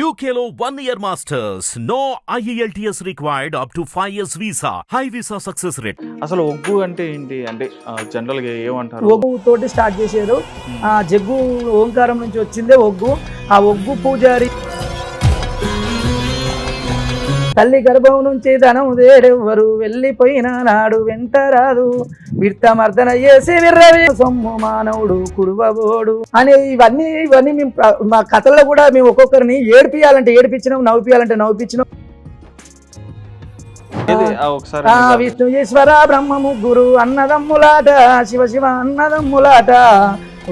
UKLO 1 year masters. No IELTS required up to 5 years visa. High visa success rate. అసలు ఒగ్గు అంటే ఏంటి అంటే general గా ఏమంటారు? ఒగ్గు తోటి స్టార్ట్ చేశారు. ఆ జగ్గు ఓంకారం నుంచి వచ్చిందే ఒగ్గు. ఆ ఒగ్గు పూజారి తల్లి గర్భం నుంచి ధనం వేరెవ్వరు వెళ్ళిపోయిన నాడు వెంట రాదు విర్త మర్దన చేసి విర్రవి సొమ్ము మానవుడు కురువబోడు అని ఇవన్నీ మేము మా కథల్లో కూడా మేము ఒక్కొక్కరిని ఏడిపియాలంటే ఏడిపించినాం, నవ్విపియాలంటే నవ్విపించినాం. విష్ణు ఈశ్వర బ్రహ్మ ముగ్గురు అన్నదమ్ములాట, శివ శివ అన్నదమ్ములాట,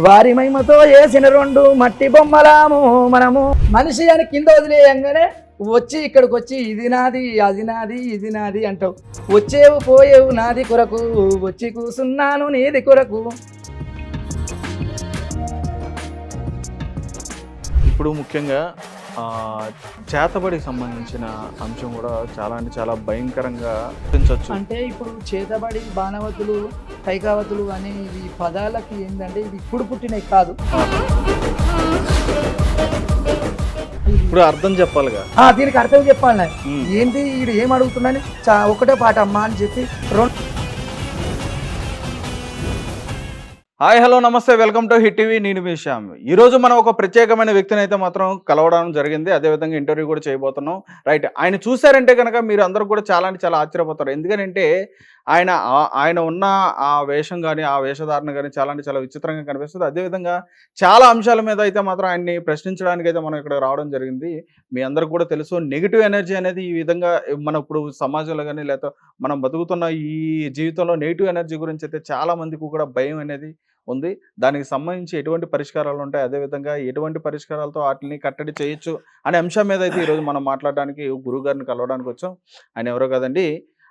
వారి మహిమతో వేసిన రెండు మట్టి బొమ్మలాము మనము. మనిషి అని కింద వదిలేయంగానే వచ్చి ఇక్కడికి వచ్చి ఇది నాది అది నాది ఇది నాది అంటావు. వచ్చేవు పోయేవు నాది కొరకు, వచ్చి కూసున్నాను నీది కొరకు. ఇప్పుడు ముఖ్యంగా చేతబడికి సంబంధించిన అంశం కూడా చాలా అంటే చాలా భయంకరంగా పెంచవచ్చు. అంటే ఇప్పుడు చేతబడి, బాణవతులు, కైకావతులు అనే ఈ పదాలకి ఏంటంటే ఇది ఇప్పుడు పుట్టినవి కాదు. ఇప్పుడు అర్థం చెప్పాలిగా, దీనికి అర్థం చెప్పాలి. ఏంటి వీడు ఏం అడుగుతున్నాని ఒకటే పాట అమ్మా అని చెప్పి హాయ్ హలో నమస్తే, వెల్కమ్ టు హిట్ టీవీ. నేను మీ శ్యామ్. ఈరోజు మనం ఒక ప్రత్యేకమైన వ్యక్తిని అయితే మాత్రం కలవడం జరిగింది. అదేవిధంగా ఇంటర్వ్యూ కూడా చేయబోతున్నాం. రైట్, ఆయన చూసారంటే కనుక మీరు అందరూ కూడా చాలా అంటే చాలా ఆశ్చర్యపోతారు. ఎందుకంటే ఆయన ఉన్న ఆ వేషం కానీ ఆ వేషధారణ కానీ చాలా అంటే చాలా విచిత్రంగా కనిపిస్తుంది. అదేవిధంగా చాలా అంశాల మీద అయితే మాత్రం ఆయన్ని ప్రశ్నించడానికి అయితే మనం ఇక్కడ రావడం జరిగింది. మీ అందరికి కూడా తెలుసు, నెగిటివ్ ఎనర్జీ అనేది ఈ విధంగా మనం ఇప్పుడు సమాజంలో కానీ లేకపోతే మనం బతుకుతున్న ఈ జీవితంలో నెగిటివ్ ఎనర్జీ గురించి అయితే చాలా మందికి కూడా భయం అనేది ఉంది. దానికి సంబంధించి ఎటువంటి పరిష్కారాలు ఉంటాయి, అదేవిధంగా ఎటువంటి పరిష్కారాలతో వాటిని కట్టడి చేయొచ్చు అనే అంశం మీద అయితే ఈరోజు మనం మాట్లాడడానికి గురువు గారిని కలవడానికి వచ్చాం. ఆయన ఎవరో కదండి,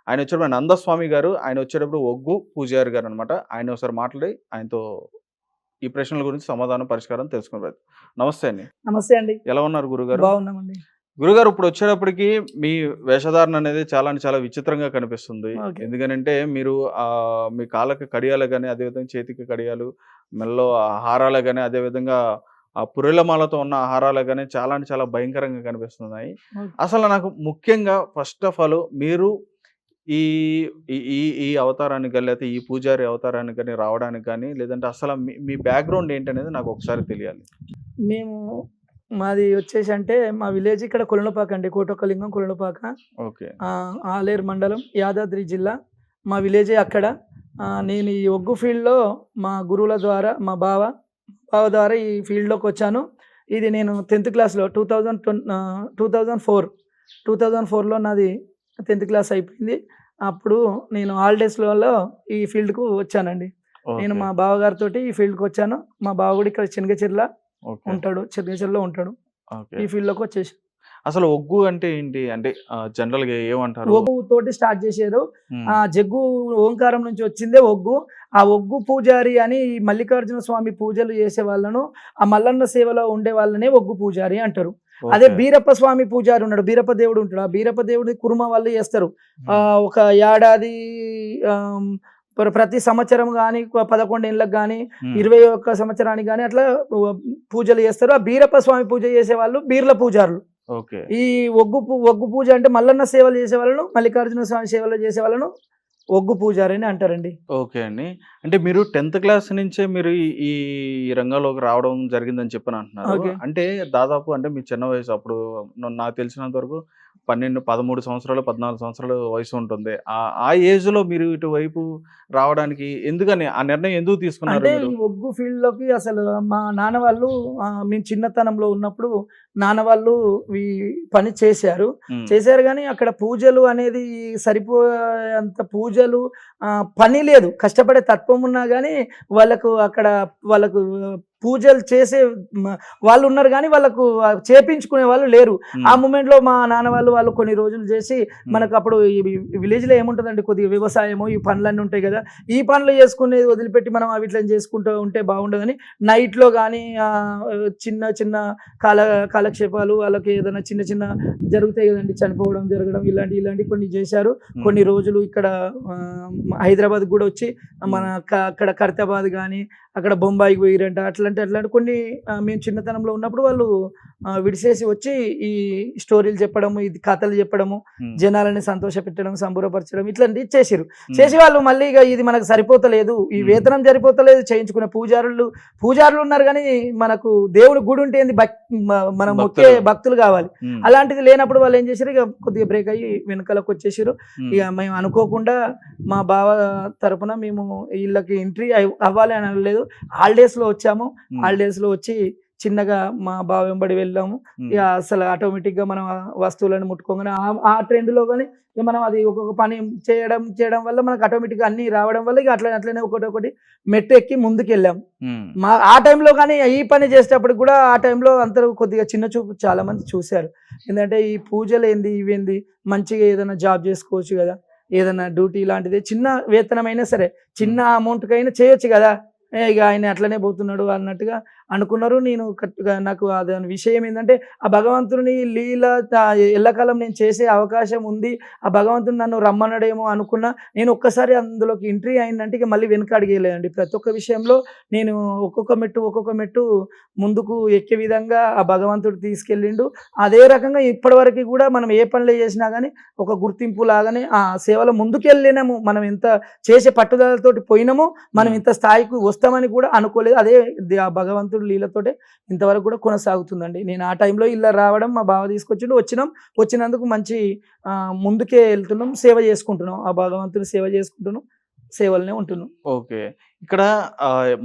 ఆయన వచ్చేటప్పుడు నందస్వామి గారు, ఆయన వచ్చేటప్పుడు ఒగ్గు పూజారి గారు అనమాట. ఆయన ఒకసారి మాట్లాడి ఆయనతో ఈ ప్రశ్నల గురించి సమాధానం పరిష్కారం తెలుసుకుని. నమస్తే అండి. నమస్తే అండి. ఎలా ఉన్నారు గురుగారు? బాగున్నామండి. గురుగారు, ఇప్పుడు వచ్చేటప్పటికి మీ వేషధారణ అనేది చాలా అంటే చాలా విచిత్రంగా కనిపిస్తుంది. ఎందుకంటే మీరు మీ కాళ్ళకి కడియాలు కానీ, అదేవిధంగా చేతికి కడియాలు, మెల్లో హారాలు కానీ, అదేవిధంగా ఆ పుర్రెలమాలతో ఉన్న ఆహారాలు కానీ చాలా అంటే చాలా భయంకరంగా కనిపిస్తున్నాయి. అసలు నాకు ముఖ్యంగా ఫస్ట్ ఆఫ్ ఆల్ మీరు ఈ ఈ అవతారానికి కానీ లేకపోతే ఈ పూజారి అవతారానికి కానీ రావడానికి కానీ, లేదంటే అసలు మీ బ్యాక్గ్రౌండ్ ఏంటనేది నాకు ఒకసారి తెలియాలి. మాది వచ్చేసి అంటే మా విలేజ్ ఇక్కడ కొలనుపాక అండి, కోటొక్కలింగం కొలనుపాక. ఓకే. ఆలేరు మండలం, యాదాద్రి జిల్లా మా విలేజే అక్కడ. నేను ఈ ఒగ్గు ఫీల్డ్లో మా గురువుల ద్వారా, మా బావ ద్వారా ఈ ఫీల్డ్లోకి వచ్చాను. ఇది నేను 10th క్లాస్లో 2004లో నాది 10th క్లాస్ అయిపోయింది. అప్పుడు నేను హాలిడేస్లలో ఈ ఫీల్డ్కు వచ్చానండి. నేను మా బావగారితో ఈ ఫీల్డ్కి వచ్చాను. మా బావ కూడా ఇక్కడ చెనగచెర్ల ఉంటాడు, చెనగచెర్లలో ఉంటాడు. ఈ ఫీల్డ్లోకి వచ్చేసి అసలు ఒగ్గు అంటే ఏంటి అంటే జనరల్ గా ఏమంటారు? ఒగ్గు తోటి స్టార్ట్ చేశారు. ఆ జగ్గు ఓంకారం నుంచి వచ్చిందే ఒగ్గు. ఆ ఒగ్గు పూజారి అని మల్లికార్జున స్వామి పూజలు చేసే వాళ్ళను, ఆ మల్లన్న సేవలో ఉండే వాళ్ళనే ఒగ్గు పూజారి అంటారు. అదే బీరప్ప స్వామి పూజారి ఉన్నాడు, బీరప్ప దేవుడు ఉంటాడు. ఆ బీరప్ప దేవుడి కుర్మ వాళ్ళు చేస్తారు. ఒక ఏడాది ప్రతి సంవత్సరం కానీ 11 ఏళ్ళకి కానీ 21 సంవత్సరానికి కానీ అట్లా పూజలు చేస్తారు. ఆ బీరప్ప స్వామి పూజ చేసే వాళ్ళు బీర్ల పూజారులు. ఈ ఒగ్గు పూజ అంటే మల్లన్న సేవలు చేసే వాళ్ళను, మల్లికార్జున స్వామి సేవలు చేసే వాళ్ళను ఒగ్గు పూజారి అని అంటారండి. ఓకే అండి. అంటే మీరు 10th క్లాస్ నుంచే మీరు ఈ రంగంలోకి రావడం జరిగిందని చెప్పని అంటున్నారు. అంటే దాదాపు అంటే మీ చిన్న వయసు, అప్పుడు నాకు తెలిసినంత వరకు 12, 13 సంవత్సరాలు, 14 సంవత్సరాలు వయసు ఉంటుంది. ఆ ఏజ్ లో మీరు ఇటువైపు రావడానికి ఎందుకని ఆ నిర్ణయం ఎందుకు తీసుకున్నారు? అంటే ఈ ఒగ్గు ఫీల్డ్ లోకి అసలు మా నాన్న వాళ్ళు, మేము చిన్నతనంలో ఉన్నప్పుడు నాన్న వాళ్ళు ఈ పని చేశారు కానీ అక్కడ పూజలు అనేది సరిపోయేంత పూజలు పని లేదు. కష్టపడే తత్వం ఉన్నా కానీ వాళ్ళకు పూజలు చేసే వాళ్ళు ఉన్నారు కానీ వాళ్ళకు చేపించుకునే వాళ్ళు లేరు. ఆ మూమెంట్లో మా నాన్న వాళ్ళు కొన్ని రోజులు చేసి, మనకు అప్పుడు ఈ విలేజ్లో ఏముంటుందండి, కొద్దిగా వ్యవసాయము ఈ పనులన్నీ ఉంటాయి కదా, ఈ పనులు చేసుకునేది వదిలిపెట్టి మనం అవిట్లా చేసుకుంటూ ఉంటే బాగుండదని నైట్లో కానీ చిన్న చిన్న కాలక్షేపాలు, వాళ్ళకి ఏదైనా చిన్న చిన్న జరుగుతాయి కదండి, చనిపోవడం జరగడం ఇలాంటి కొన్ని చేశారు. కొన్ని రోజులు ఇక్కడ హైదరాబాద్ కూడా వచ్చి మన అక్కడ ఖైరతాబాద్ కానీ అక్కడ బొంబాయికి పోయిరంట అట్లాంటి కొన్ని మేము చిన్నతనంలో ఉన్నప్పుడు వాళ్ళు విడిసేసి వచ్చి ఈ స్టోరీలు చెప్పడము, ఇది కథలు చెప్పడము, జనాలని సంతోష పెట్టడం, సంబూరపరచడం ఇట్లాంటివి చేసిరు. చేసి వాళ్ళు మళ్ళీ ఇక ఇది మనకు సరిపోతలేదు, ఈ వేతనం సరిపోతలేదు, చేయించుకునే పూజారులు ఉన్నారు కానీ మనకు దేవుడి గుడి ఉంటే ఏంది మనం మొక్కే భక్తులు కావాలి. అలాంటిది లేనప్పుడు వాళ్ళు ఏం చేశారు, ఇక కొద్దిగా బ్రేక్ అయ్యి వెనకాలకు వచ్చేసారు. ఇక మేము అనుకోకుండా మా బావ తరపున మేము వీళ్ళకి ఎంట్రీ అవ్వాలి అని అనలేదు. హాలిడేస్ లో వచ్చాము. హాలిడేస్ లో వచ్చి చిన్నగా మా బావ వెంబడి వెళ్ళాము. ఇక అసలు ఆటోమేటిక్ గా మనం వస్తువులను ముట్టుకోగానే ఆ ట్రెండ్ లో కానీ మనం అది ఒక్కొక్క పని చేయడం వల్ల మనకు ఆటోమేటిక్ గా అన్ని రావడం వల్ల ఇక అట్లనే ఒకటి మెట్టు ఎక్కి ముందుకు వెళ్ళాం. ఆ టైంలో కానీ ఈ పని చేసేటప్పుడు కూడా ఆ టైంలో అందరూ కొద్దిగా చిన్న చూపు చాలా మంది చూశారు. ఎందుకంటే ఈ పూజలు ఏంది ఇవేంది, మంచిగా ఏదైనా జాబ్ చేసుకోవచ్చు కదా, ఏదైనా డ్యూటీ లాంటిది చిన్న వేతనమైనా సరే చిన్న అమౌంట్కైనా చేయొచ్చు కదా, ఇక ఆయన అట్లనే పోతున్నాడు అన్నట్టుగా అనుకున్నారు. నేను నాకు దాని విషయం ఏంటంటే ఆ భగవంతుని లీల ఎల్లకాలం నేను చేసే అవకాశం ఉంది, ఆ భగవంతుడు నన్ను రమ్మనడేమో అనుకున్నా. నేను ఒక్కసారి అందులోకి ఎంట్రీ అయిందంటే ఇక మళ్ళీ వెనక అడిగేలేదండి. ప్రతి ఒక్క విషయంలో నేను ఒక్కొక్క మెట్టు ముందుకు ఎక్కే విధంగా ఆ భగవంతుడు తీసుకెళ్ళిండు. అదే రకంగా ఇప్పటివరకు కూడా మనం ఏ పనులు చేసినా కానీ ఒక గుర్తింపు లాగానే ఆ సేవలో ముందుకెళ్ళినాము. మనం ఎంత చేసే పట్టుదలతోటి పోయినామో మనం ఇంత స్థాయికి వస్తామని కూడా అనుకోలేదు. అదే ఆ భగవంతుడు లీలతోటే ఇంతవరకు కూడా కొనసాగుతుందండి. నేను ఆ టైంలో ఇలా రావడం మా బావ తీసుకొచ్చిండు, వచ్చినందుకు మంచి ముందుకే వెళ్తున్నాం, సేవ చేసుకుంటున్నాం, ఆ భగవంతుని సేవ చేసుకుంటున్నాం, సేవలనే ఉంటున్నాం. ఓకే. ఇక్కడ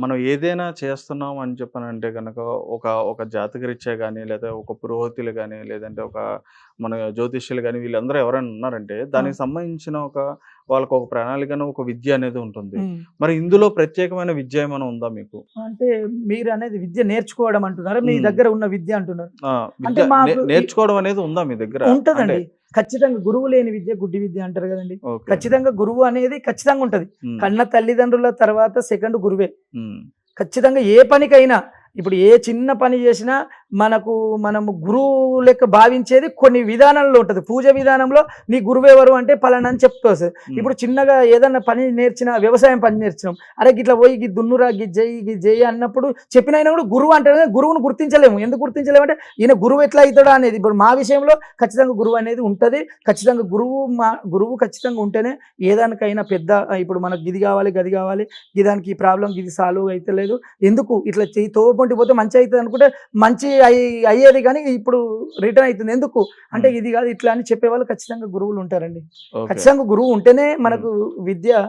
మనం ఏదైనా చేస్తున్నాం అని చెప్పనంటే కనుక ఒక జాతకరీత్యా కానీ, లేదా ఒక పురోహితులు కానీ, లేదంటే ఒక మన జ్యోతిష్యులు కానీ, వీళ్ళందరూ ఎవరైనా ఉన్నారంటే దానికి సంబంధించిన వాళ్ళకు ఒక ప్రణాళికను, ఒక విద్య అనేది ఉంటుంది. మరి ఇందులో ప్రత్యేకమైన విద్య ఏమైనా ఉందా మీకు? అంటే మీరు అనేది విద్య నేర్చుకోవడం అంటున్నారా, మీ దగ్గర ఉన్న విద్య అంటున్నారు? నేర్చుకోవడం అనేది ఉందా మీ దగ్గర? ఉంటదండి ఖచ్చితంగా. గురువు లేని విద్య గుడ్డి విద్య అంటారు కదండి. ఖచ్చితంగా గురువు అనేది ఖచ్చితంగా ఉంటది. కన్న తల్లిదండ్రుల తర్వాత సెకండ్ గురువే. ఖచ్చితంగా ఏ పనికైనా ఇప్పుడు ఏ చిన్న పని చేసినా మనము గురువు లెక్క భావించేది కొన్ని విధానంలో ఉంటుంది. పూజ విధానంలో నీ గురువు ఎవరు అంటే పలానా అని చెప్తావు. ఇప్పుడు చిన్నగా ఏదన్నా పని నేర్చినా, వ్యవసాయం పని నేర్చినాం, అరే గిట్లా పోయి గి దున్నురా గి జై అన్నప్పుడు చెప్పినైనా కూడా గురువు అంటారు. గురువును గుర్తించలేము. ఎందుకు గుర్తించలేము అంటే ఈయన గురువు ఎట్లా అవుతాడా అనేది. ఇప్పుడు మా విషయంలో ఖచ్చితంగా గురువు అనేది ఉంటుంది. ఖచ్చితంగా గురువు ఖచ్చితంగా ఉంటేనే ఏదానికైనా పెద్ద, ఇప్పుడు మనకు గిది కావాలి గది కావాలి, గిదానికి ఈ ప్రాబ్లం గిది సాల్వ్ అయితే లేదు, ఎందుకు ఇట్లా తోపంటి పోతే మంచి అవుతుంది అనుకుంటే మంచి అయ్యేది, కానీ ఇప్పుడు రిటర్న్ అవుతుంది. ఎందుకు అంటే ఇది కాదు ఇట్లా అని చెప్పేవాళ్ళు ఖచ్చితంగా గురువులు ఉంటారండి. ఖచ్చితంగా గురువు ఉంటేనే మనకు విద్య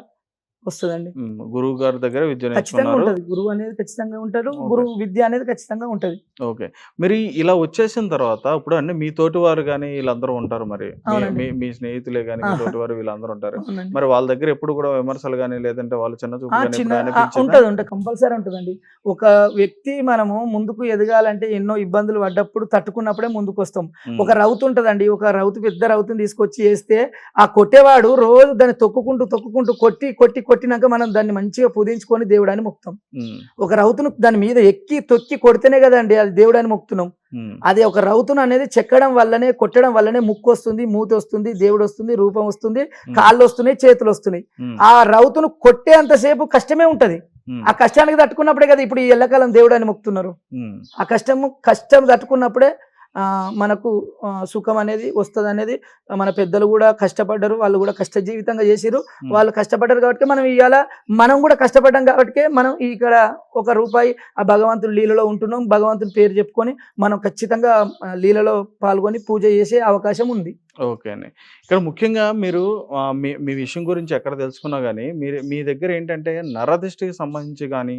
వస్తుందండి. గురువు గారి దగ్గర విద్య ఖచ్చితంగా ఉంటుంది. గురువు అనేది ఖచ్చితంగా ఉంటారు, గురువు విద్య అనేది ఖచ్చితంగా ఉంటది. ఓకే. మరి ఇలా వచ్చేసిన తర్వాత ఇప్పుడు అంటే మీ తోటి వారు కానీ వీళ్ళందరూ ఉంటారు, మరి మీ స్నేహితులే కానీ మీ తోటి వారు వీళ్ళందరూ ఉంటారు. మరి వాళ్ళ దగ్గర ఎప్పుడు కూడా విమర్శలు కానీ, లేదంటే వాళ్ళు చిన్న చూపు ఉంటుంది, కంపల్సరీ ఉంటుందండి. ఒక వ్యక్తి మనము ముందుకు ఎదగాలంటే ఎన్నో ఇబ్బందులు పడ్డప్పుడు తట్టుకున్నప్పుడే ముందుకు వస్తాం. ఒక రౌతు ఉంటదండి, ఒక రౌతు పెద్ద రౌతుని తీసుకొచ్చి వేస్తే ఆ కొట్టేవాడు రోజు దాన్ని తొక్కుకుంటూ కొట్టినాక మనం దాన్ని మంచిగా పూజించుకొని దేవుడాన్ని మొక్కుతాం. ఒక రౌతును దాని మీద ఎక్కి తొక్కి కొడితేనే కదండి అది దేవుడాన్ని మొక్కుతున్నాం. అది ఒక రౌతును అనేది చెక్కడం వల్లనే, కొట్టడం వల్లనే ముక్కు వస్తుంది, మూతి వస్తుంది, దేవుడు వస్తుంది, రూపం వస్తుంది, కాళ్ళు వస్తున్నాయి, చేతులు వస్తున్నాయి. ఆ రౌతును కొట్టే అంతసేపు కష్టమే ఉంటది. ఆ కష్టానికి తట్టుకున్నప్పుడే కదా ఇప్పుడు ఈ ఎల్లకాలం దేవుడాన్ని మొక్కుతున్నారు. ఆ కష్టం తట్టుకున్నప్పుడే మనకు సుఖం అనేది వస్తుంది అనేది. మన పెద్దలు కూడా కష్టపడ్డారు, వాళ్ళు కూడా కష్ట జీవితంగా చేసిరు, వాళ్ళు కష్టపడ్డారు కాబట్టి మనం కూడా కష్టపడ్డాం కాబట్టి మనం ఇక్కడ ₹1 ఆ భగవంతుని లీలలో ఉంటున్నాం. భగవంతుని పేరు చెప్పుకొని మనం ఖచ్చితంగా లీలలో పాల్గొని పూజ చేసే అవకాశం ఉంది. ఓకే అండి. ఇక్కడ ముఖ్యంగా మీరు మీ విషయం గురించి ఎక్కడ తెలుసుకున్నా కానీ మీ దగ్గర ఏంటంటే నరదిష్టికి సంబంధించి కానీ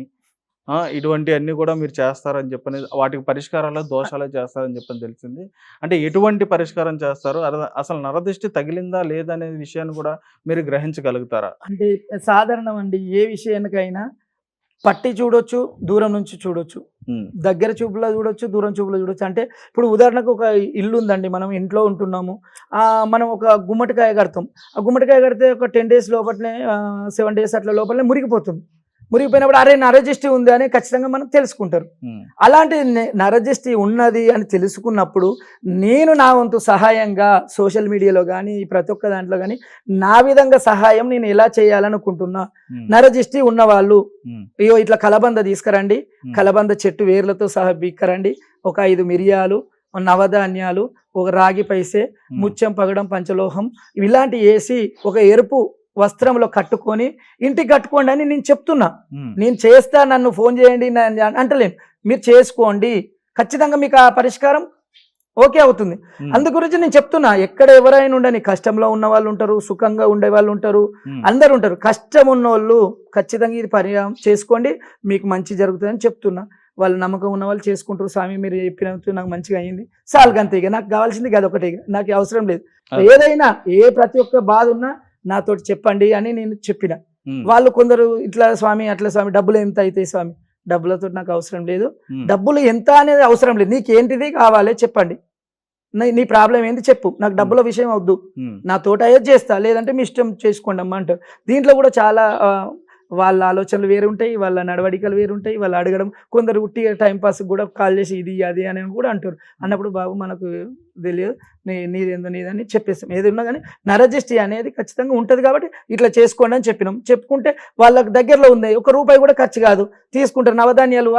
ఇటువంటి అన్ని కూడా మీరు చేస్తారని చెప్పని, వాటికి పరిష్కారాలు దోషాలు చేస్తారని చెప్పని తెలిసింది. అంటే ఎటువంటి పరిష్కారం చేస్తారు, అసలు నరదిష్టి తగిలిందా లేదా అనే విషయాన్ని కూడా మీరు గ్రహించగలుగుతారా? అంటే సాధారణం అండి, ఏ విషయానికైనా పట్టి చూడొచ్చు, దూరం నుంచి చూడొచ్చు, దగ్గర చూపులో చూడొచ్చు, దూరం చూపులో చూడొచ్చు. అంటే ఇప్పుడు ఉదాహరణకు ఒక ఇల్లు ఉందండి, మనం ఇంట్లో ఉంటున్నాము, మనం ఒక గుమ్మడికాయ కడతాం. ఆ గుమ్మడికాయ కడితే ఒక 10 days లోపలనే 7 days అట్లా లోపలనే మురిగిపోతుంది. మురిగిపోయినప్పుడు అరే నరజిస్టి ఉంది అని ఖచ్చితంగా మనం తెలుసుకుంటారు. అలాంటి నరజిస్టి ఉన్నది అని తెలుసుకున్నప్పుడు నేను నా వంతు సహాయంగా సోషల్ మీడియాలో కానీ ప్రతి ఒక్క దాంట్లో కానీ నా విధంగా సహాయం నేను ఎలా చేయాలనుకుంటున్నా. నరజిస్టి ఉన్న వాళ్ళు అయ్యో ఇట్లా కలబంద తీసుకురండి, కలబంద చెట్టు వేర్లతో సహా బీక్కరండి, ఒక 5 మిరియాలు, నవధాన్యాలు, ఒక రాగి పైసే, ముత్యం పగడం పంచలోహం ఇలాంటి వేసి ఒక ఎరుపు వస్త్రంలో కట్టుకొని ఇంటికి కట్టుకోండి అని నేను చెప్తున్నా. నేను చేస్తా, నన్ను ఫోన్ చేయండి అంటలేను, మీరు చేసుకోండి, ఖచ్చితంగా మీకు ఆ పరిష్కారం ఓకే అవుతుంది. అందు గురించి నేను చెప్తున్నా, ఎక్కడ ఎవరైనా ఉండని, కష్టంలో ఉన్న వాళ్ళు ఉంటారు, సుఖంగా ఉండే వాళ్ళు ఉంటారు, అందరు ఉంటారు. కష్టం ఉన్న వాళ్ళు ఖచ్చితంగా ఇది పరిహారం చేసుకోండి, మీకు మంచి జరుగుతుందని చెప్తున్నా. వాళ్ళు నమ్మకం ఉన్న వాళ్ళు చేసుకుంటారు. స్వామి మీరు చెప్పినట్టు నాకు మంచిగా అయింది చాలు, అంతే. ఇక నాకు కావాల్సింది అదొకటి, నాకు అవసరం లేదు. ఏదైనా ప్రతి ఒక్క బాధ ఉన్నా నాతోటి చెప్పండి అని నేను చెప్పిన. వాళ్ళు కొందరు ఇట్లా స్వామి అట్లా స్వామి డబ్బులు ఎంత అవుతాయి స్వామి, డబ్బులతో నాకు అవసరం లేదు, డబ్బులు ఎంత అనేది అవసరం లేదు, నీకు ఏంటిది కావాలి చెప్పండి, నీ ప్రాబ్లం ఏంటి చెప్పు, నాకు డబ్బుల విషయం వద్దు, నా తోట అయ్యేది చేస్తా, లేదంటే మీ ఇష్టం చేసుకోండి అమ్మ అంటారు. దీంట్లో కూడా చాలా వాళ్ళ ఆలోచనలు వేరు ఉంటాయి, వాళ్ళ నడవడికలు వేరు ఉంటాయి, వాళ్ళు అడగడం, కొందరు ఉట్టిగా టైంపాస్ కూడా కాల్ చేసి ఇది అది అని కూడా అంటారు. అన్నప్పుడు బాబు మనకు తెలియదు, నీదేందో నీదని చెప్పేస్తాం. ఏది ఉన్నా కానీ నరజిస్టి అనేది ఖచ్చితంగా ఉంటుంది కాబట్టి ఇట్లా చేసుకోండి అని చెప్పినాం. చెప్పుకుంటే వాళ్ళకి దగ్గరలో ఉంది, ₹1 కూడా ఖర్చు కాదు, తీసుకుంటారు. నవధాన్యాలు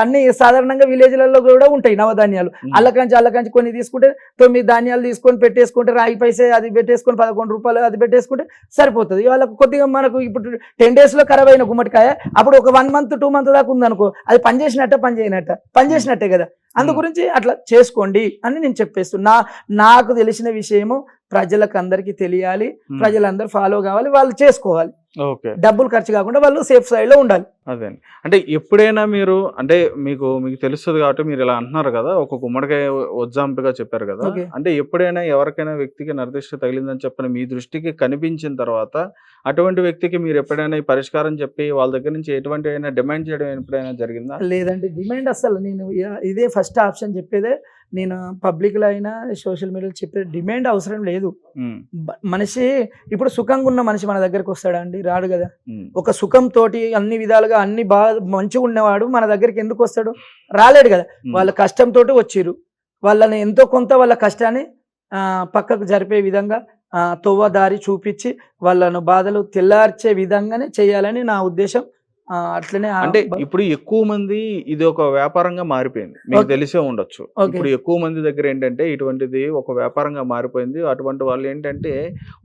అన్ని సాధారణంగా విలేజ్లలో కూడా ఉంటాయి నవధాన్యాలు, అల్లకంచి కొన్ని తీసుకుంటే 9 ధాన్యాలు తీసుకొని పెట్టేసుకుంటే, రాగి పైసే అది పెట్టేసుకొని ₹11 అది పెట్టేసుకుంటే సరిపోతుంది. వాళ్ళకు కొద్దిగా మనకు ఇప్పుడు 10 daysలో ఖరాబ్ అయిన గుమ్మడికాయ అప్పుడు ఒక 1 month 2 months దాకా ఉందనుకో, అది పనిచేసినట్టే కదా. అందు గురించి అట్లా చేసుకోండి అని నేను చెప్పేస్తున్నా. నాకు తెలిసిన విషయము ప్రజలకు అందరికీ తెలియాలి, ప్రజలందరూ ఫాలో కావాలి, వాళ్ళు చేసుకోవాలి. ఓకే, డబ్బులు ఖర్చు కాకుండా వాళ్ళు సేఫ్ సైడ్ లో ఉండాలి. అదే అంటే ఎప్పుడైనా మీరు అంటే మీకు తెలుస్తుంది కాబట్టి మీరు ఇలా అంటున్నారు కదా, ఒక గుమ్మడికాయ ఎగ్జాంపుల్ గా చెప్పారు కదా, అంటే ఎప్పుడైనా ఎవరికైనా వ్యక్తికి నిర్దిష్ట తగిలిందని చెప్పని మీ దృష్టికి కనిపించిన తర్వాత అటువంటి వ్యక్తికి మీరు ఎప్పుడైనా ఈ పరిష్కారం చెప్పి వాళ్ళ దగ్గర నుంచి ఎటువంటి అయినా డిమాండ్ చేయడం ఎప్పుడైనా జరిగిందా? లేదండి, డిమాండ్ అసలు నేను ఇదే ఫస్ట్ ఆప్షన్ చెప్పేదే. నేను పబ్లిక్ లో అయినా సోషల్ మీడియాలో చెప్పేది డిమాండ్ అవసరం లేదు. మనిషి ఇప్పుడు సుఖంగా ఉన్న మనిషి మన దగ్గరకు వస్తాడా అండి? రాడు కదా. ఒక సుఖం తోటి అన్ని విధాలుగా అన్ని బాగా మంచిగా ఉన్నవాడు మన దగ్గరికి ఎందుకు వస్తాడు? రాలేడు కదా. వాళ్ళ కష్టంతో వచ్చిర్రు, వాళ్ళని ఎంతో కొంత వాళ్ళ కష్టాన్ని పక్కకు జరిపే విధంగా తొవ్వ దారి చూపించి వాళ్ళను బాధలు తెల్లార్చే విధంగానే చేయాలని నా ఉద్దేశం. అట్లనే అంటే ఇప్పుడు ఎక్కువ మంది ఇది ఒక వ్యాపారంగా మారిపోయింది, మీకు తెలిసే ఉండొచ్చు. ఇప్పుడు ఎక్కువ మంది దగ్గర ఏంటంటే ఇటువంటిది ఒక వ్యాపారంగా మారిపోయింది. అటువంటి వాళ్ళు ఏంటంటే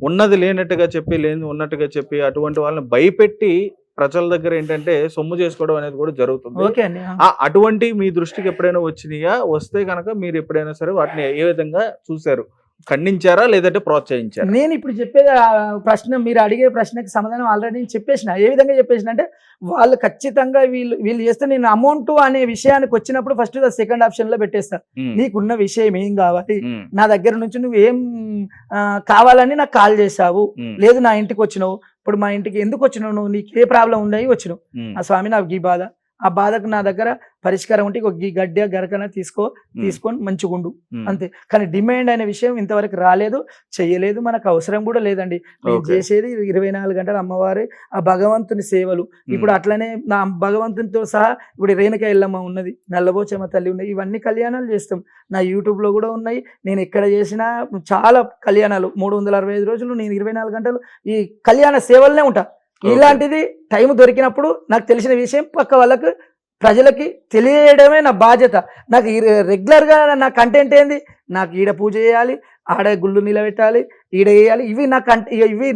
ఉన్నది లేనట్టుగా చెప్పి, లేని ఉన్నట్టుగా చెప్పి అటువంటి వాళ్ళని భయపెట్టి ప్రజల దగ్గర ఏంటంటే సొమ్ము చేసుకోవడం అనేది కూడా జరుగుతుంది. అటువంటి మీ దృష్టికి ఎప్పుడైనా వచ్చినాయా? వస్తే కనుక మీరు ఎప్పుడైనా సరే వాటిని ఏ విధంగా చూసారు? ఖండించారా లేదంటే ప్రోత్సహించారా? నేను ఇప్పుడు చెప్పేది ప్రశ్న, మీరు అడిగే ప్రశ్నకి సమాధానం ఆల్రెడీ నేను చెప్పేసిన. ఏ విధంగా చెప్పేసిన అంటే వాళ్ళు ఖచ్చితంగా వీళ్ళు చేస్తే నేను అమౌంట్ అనే విషయానికి వచ్చినప్పుడు ఫస్ట్ సెకండ్ ఆప్షన్ లో పెట్టేస్తా. నీకున్న విషయం ఏం కావాలి, నా దగ్గర నుంచి నువ్వు ఏం కావాలని నాకు కాల్ చేసావు, లేదు నా ఇంటికి వచ్చినావు, ఇప్పుడు మా ఇంటికి ఎందుకు వచ్చినావు, నువ్వు నీకు ఏ ప్రాబ్లం ఉన్నాయి వచ్చినావు, ఆ స్వామి నాకు ఈ బాధ, ఆ బాధకు నా దగ్గర పరిష్కారం ఉంటే ఒక గడ్డ గరకన తీసుకొని మంచిగుండు అంతే. కానీ డిమాండ్ అనే విషయం ఇంతవరకు రాలేదు, చెయ్యలేదు, మనకు అవసరం కూడా లేదండి. నేను చేసేది 24 గంటలు అమ్మవారి ఆ భగవంతుని సేవలు. ఇప్పుడు అట్లనే నా భగవంతునితో సహా ఇప్పుడు రేణుక ఎల్లమ్మ ఉన్నది, నల్లబోచమ్మ తల్లి ఉన్నది, ఇవన్నీ కళ్యాణాలు చేస్తాం. నా యూట్యూబ్ లో కూడా ఉన్నాయి, నేను ఎక్కడ చేసినా చాలా కళ్యాణాలు. 365 రోజులు నేను 24 గంటలు ఈ కళ్యాణ సేవలనే ఉంటా. ఇలాంటిది టైం దొరికినప్పుడు నాకు తెలిసిన విషయం పక్క వాళ్ళకు ప్రజలకి తెలియడమే నా బాధ్యత. నాకు రెగ్యులర్గా నా కంటెంట్ ఏంది, నాకు ఈడ పూజ చేయాలి, ఆడ గుళ్ళు నిలబెట్టాలి, ఈడ వేయాలి, ఇవి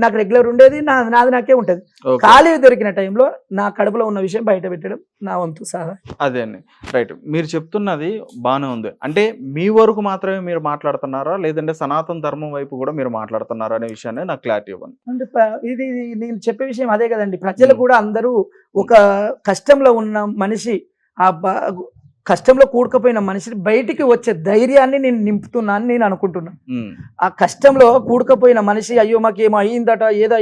నాకు రెగ్యులర్ ఉండేది, నాది నాకే ఉంటుంది. ఖాళీ దొరికిన టైంలో నా కడుపులో ఉన్న విషయం బయట పెట్టడం నా వంతు సహా. అదే అండి, రైట్. మీరు చెప్తున్నది బాగానే ఉంది. అంటే మీ వరకు మాత్రమే మీరు మాట్లాడుతున్నారా లేదంటే సనాతన ధర్మం వైపు కూడా మీరు మాట్లాడుతున్నారా అనే విషయాన్ని నాకు క్లారిటీ ఇవ్వండి. అంటే ఇది నేను చెప్పే విషయం అదే కదండి. ప్రజలు కూడా అందరూ ఒక కష్టంలో ఉన్న మనిషి, ఆ కష్టంలో కూడుకుపోయిన మనిషిని బయటికి వచ్చే ధైర్యాన్ని నేను నింపుతున్నా అని నేను అనుకుంటున్నాను. ఆ కష్టంలో కూడుకుపోయిన మనిషి అయ్యో మాకేమో అయ్యిందట, ఏదో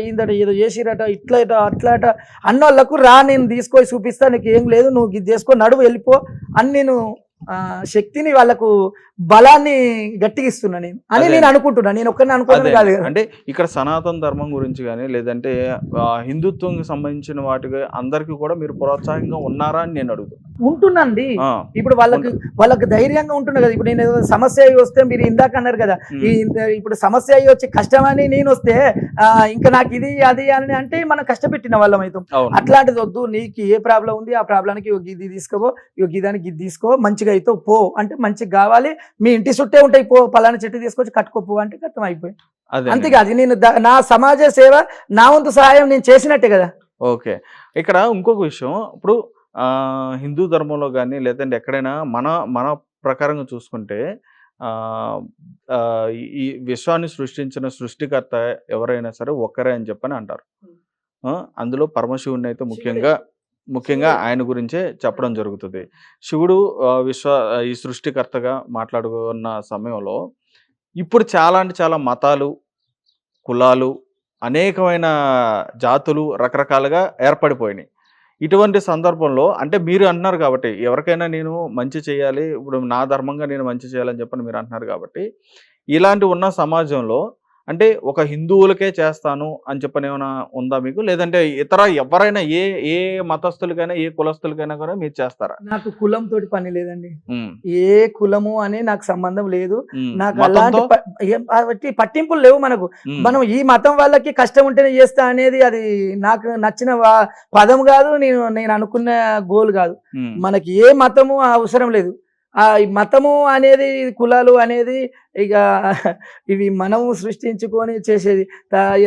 చేసిరట, ఇట్లట అట్లట అన్నోళ్ళకు రా, నేను తీసుకొని చూపిస్తా, నీకు ఏం లేదు, నువ్వు ఇది చేసుకో, నడువు వెళ్ళిపో అని నేను శక్తిని వాళ్ళకు బలాన్ని గట్టిగిస్తున్నా నేను అని అదే. నేను అనుకుంటున్నా. నేను ఒక్కరిని అనుకోవడం అదే కాదు కదా. అంటే ఇక్కడ సనాతన ధర్మం గురించి కానీ లేదంటే హిందుత్వంకి సంబంధించిన వాటికి అందరికీ కూడా మీరు ప్రోత్సాహంగా ఉన్నారా అని నేను అడుగుతున్నాను. ఉంటున్నాండి. ఇప్పుడు వాళ్ళకి ధైర్యంగా ఉంటున్నా కదా. ఇప్పుడు నేను ఏదో సమస్య అయ్యి వస్తే మీరు ఇందాక అన్నారు కదా, ఇప్పుడు సమస్య అయ్యి వచ్చి కష్టమని నేను వస్తే ఇంకా నాకు ఇది అది అని అంటే మనం కష్టపెట్టిన వాళ్ళం అవుతాం. అట్లాంటిది వద్దు, నీకు ఏ ప్రాబ్లం ఉంది ఆ ప్రాబ్లానికి ఇది తీసుకోవో, దానికి ఇది తీసుకో, మంచిగా అయితే పో అంటే మంచిగా కావాలి, మీ ఇంటి చుట్టే ఉంటాయి, పో పలానా చెట్టు తీసుకొచ్చి కట్టుకోపో అంటే కట్టం అయిపోయి. అంతేకాదు నేను నా సమాజ సేవ నా వంతు సహాయం నేను చేసినట్టే కదా. ఓకే, ఇక్కడ ఇంకొక విషయం, ఇప్పుడు హిందూ ధర్మంలో కానీ లేదంటే ఎక్కడైనా మన ప్రకారంగా చూసుకుంటే ఈ విశ్వాన్ని సృష్టించిన సృష్టికర్త ఎవరైనా సరే ఒక్కరే అని చెప్పని అంటారు. అందులో పరమశివుని అయితే ముఖ్యంగా ఆయన గురించే చెప్పడం జరుగుతుంది. శివుడు ఈ సృష్టికర్తగా మాట్లాడుకున్న సమయంలో ఇప్పుడు చాలా మతాలు, కులాలు, అనేకమైన జాతులు రకరకాలుగా ఏర్పడిపోయినాయి. ఇటువంటి సందర్భంలో అంటే మీరు అంటున్నారు కాబట్టి ఎవరికైనా నేను మంచి చేయాలి, ఇప్పుడు నా ధర్మంగా నేను మంచి చేయాలని చెప్పని మీరు అంటున్నారు కాబట్టి, ఇలాంటి ఉన్న సమాజంలో అంటే ఒక హిందువులకే చేస్తాను అని చెప్పని ఏమైనా ఉందా మీకు? లేదంటే ఇతర ఎవరైనా ఏ మతస్థులకైనా ఏ కులస్తులకైనా కూడా మీరు చేస్తారా? నాకు కులం తోటి పని లేదండి. ఏ కులము అనే నాకు సంబంధం లేదు. నాకు అలాంటి పట్టింపులు లేవు మనకు. మనం ఈ మతం వాళ్ళకి కష్టం ఉంటేనే చేస్తా అనేది అది నాకు నచ్చిన పదం కాదు, నేను అనుకున్న గోల్ కాదు. మనకి ఏ మతము అవసరం లేదు. ఈ మతము అనేది, కులాలు అనేది ఇక ఇవి మనము సృష్టించుకొని చేసేది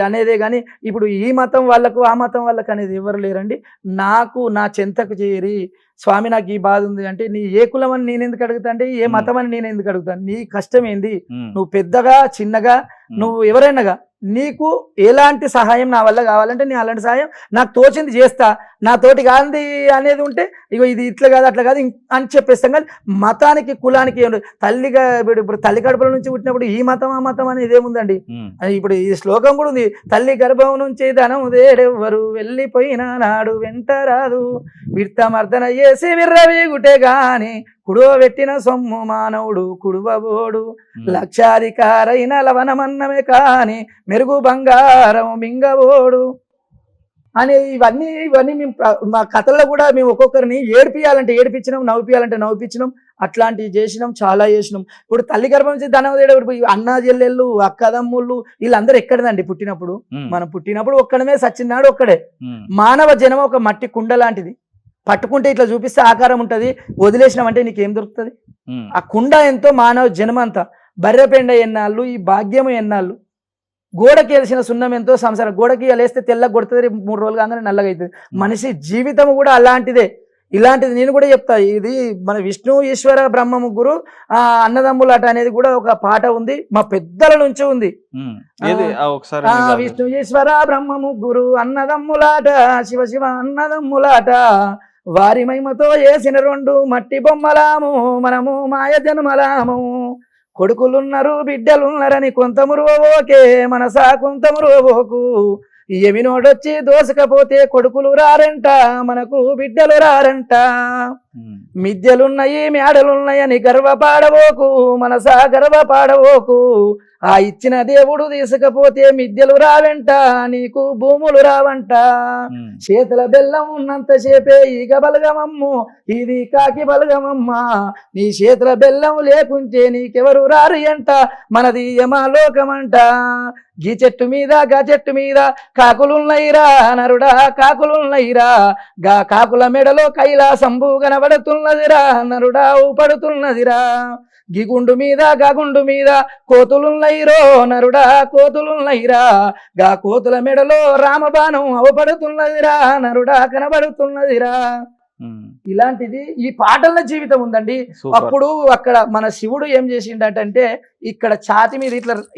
అనేదే కానీ ఇప్పుడు ఈ మతం వాళ్ళకు ఆ మతం వాళ్ళకు అనేది ఎవరు లేరండి. నాకు నా చెంతకు చేరి స్వామి నాకు ఈ బాధ ఉంది అంటే, నీ ఏ కులం అని నేను ఎందుకు అడుగుతా అంటే, ఏ మతం అని నేను ఎందుకు అడుగుతాను? నీ కష్టం ఏంది? నువ్వు పెద్దగా చిన్నగా నువ్వు ఎవరైనాగా నీకు ఎలాంటి సహాయం నా వల్ల కావాలంటే నేను అలాంటి సహాయం నాకు తోచింది చేస్తా. నా తోటి కాంది అనేది ఉంటే ఇగో ఇది ఇట్లా కాదు అట్లా కాదు అని చెప్పేస్తాం. కానీ మతానికి కులానికి ఏమి తల్లిగా ఇప్పుడు తల్లి కడుపుల నుంచి పుట్టినప్పుడు ఈ మతం ఆ మతం అనేది ఏముందండి. ఇప్పుడు ఈ శ్లోకం కూడా ఉంది, తల్లి గర్భం నుంచి ధనం దేరెవ్వరు వెళ్ళిపోయిన నాడు వెంట రాదు, విర్తమర్దన చేసి విర్రవీగుటే గాని కుడువ పెట్టిన సొమ్ము మానవుడు కుడువబోడు, లక్షాధికారైన లవనమన్నమే కాని మెరుగు బంగారం మింగబోడు అని ఇవన్నీ మేము మా కథల్లో కూడా మేము ఒక్కొక్కరిని ఏడిపియాలంటే ఏడిపించినాం, నవ్విపియాలంటే నవ్విపించినాం. అట్లాంటివి చేసినాం, చాలా చేసినాం. ఇప్పుడు తల్లి గర్భం నుంచి ధనం తేడు అన్నా చెల్లెళ్ళు అక్కదమ్ముళ్ళు వీళ్ళందరూ ఎక్కడదండి పుట్టినప్పుడు. మనం పుట్టినప్పుడు ఒక్కడమే, సచ్చినాడు ఒక్కడే. మానవ జన్మ ఒక మట్టి కుండ లాంటిది. పట్టుకుంటే ఇట్లా చూపిస్తే ఆకారం ఉంటుంది, వదిలేసినామంటే నీకేం దొరుకుతుంది? ఆ కుండ ఎంతో మానవ జన్మ అంతా. బర్రెపెండ ఎన్నాళ్ళు, ఈ భాగ్యము ఎన్నాళ్ళు. గోడకి వేసిన సున్నం ఎంతో సంసారం. గోడకి వేస్తే తెల్లగా కొడుతుంది, 3 రోజులు కాగానే నల్లగా అవుతుంది. మనిషి జీవితం కూడా అలాంటిదే. ఇలాంటిది నేను కూడా చెప్తా. ఇది మన విష్ణు ఈశ్వర బ్రహ్మ ముగ్గురు అన్నదమ్ములాట అనేది కూడా ఒక పాట ఉంది, మా పెద్దల నుంచి ఉంది. విష్ణు ఈశ్వర బ్రహ్మ ముగ్గురు అన్నదమ్ములాట, శివ శివ అన్నదమ్ములాట, వారి మహిమతో వేసిన 2 మట్టి బొమ్మలాము, మనము మాయ జన్మలాము. కొడుకులున్నారు బిడ్డలున్నారని కొంత మురువోకే మనసా కొంత మురువోకు, ఎమినోడొచ్చి దోసకపోతే కొడుకులు రారంట, మనకు బిడ్డలు రారంట. మిద్యలున్నాయి మేడలున్నాయని గర్వపాడవోకు, మనసా గర్వపాడవోకు. ఆ ఇచ్చిన దేవుడు తీసుకపోతే మిద్యలు రావంట, నీకు భూములు రావంట. చేతుల బెల్లం ఉన్నంతసేపే ఈగ బలగమమ్ము, ఇది కాకి బలగమమ్మ. నీ చేతుల బెల్లం లేకుంటే నీకెవరు రారు అంట, మనది యమలోకమంట. గీ చెట్టు మీద గా చెట్టు మీద కాకులున్నయిరా నరుడా, కాకులున్నయిరా. గా కాకుల మెడలో కైలాసంబు కనబడుతున్నదిరా నరుడా, ఊపడుతున్నదిరా. గిగుండు మీద గాగుండు మీద కోతులున్నయిరో నరుడా, కోతులున్నయిరా. గా కోతుల మెడలో రామబాణం అవపడుతున్నదిరా నరుడా, కనబడుతున్నదిరా. ఇలాంటిది ఈ పాటల జీవితం ఉందండి. అప్పుడు అక్కడ మన శివుడు ఏం చేసిండటంటే, ఇక్కడ ఛాతి మీద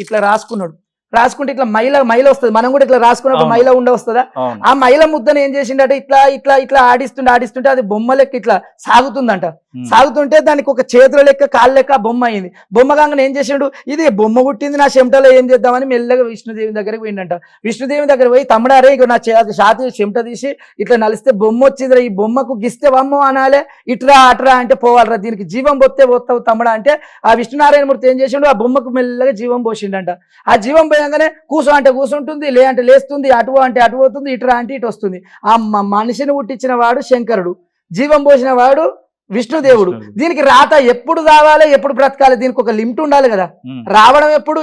ఇట్లా రాసుకున్నాడు. రాసుకుంటే ఇట్లా మైల వస్తుంది, మనం కూడా ఇట్లా రాసుకున్నప్పుడు అవును. మైల ఉండ వస్తుందా, అవును. ఆ మైల ముద్దను ఏం చేసిండంటే ఇట్లా ఇట్లా ఇట్లా ఆడిస్తుంటే అది బొమ్మ లెక్క ఇట్లా సాగుతుందంట. సాగుతుంటే దానికి ఒక చేతుల లెక్క కాళ్ళ లెక్క బొమ్మ అయింది. బొమ్మ కాగానే ఏం చేసిండు, ఇది బొమ్మ పుట్టింది నా చెమటలో ఏం చేద్దామని మెల్లగా విష్ణుదేవి దగ్గరికి పోయిండంట. విష్ణుదేవి దగ్గర పోయి తమ్ముడారే ఇక నా షాతి చెమట తీసి ఇట్లా నలిస్తే బొమ్మ వచ్చిందిరా, ఈ బొమ్మకు గిస్తే వమ్మో అనాలే, ఇట్రా అట్రా అంటే పోవాలరా, దీనికి జీవం పోతావు తమ్ముడా అంటే ఆ విష్ణునారాయణమూర్తి ఏం చేసిండు, ఆ బొమ్మకు మెల్లగా జీవం పోసిండంట. ఆ జీవం పోయంగానే కూసో అంటే కూసుంటుంది, లే అంటే లేస్తుంది, అటు అంటే అటు పోతుంది, ఇటురా అంటే ఇటు వస్తుంది. ఆ మనిషిని పుట్టించిన వాడు శంకరుడు, జీవం పోసిన వాడు విష్ణుదేవుడు. దీనికి రాత ఎప్పుడు రావాలి, ఎప్పుడు బ్రతకాలి, దీనికి ఒక లిమిట్ ఉండాలి కదా. రావడం ఎప్పుడు,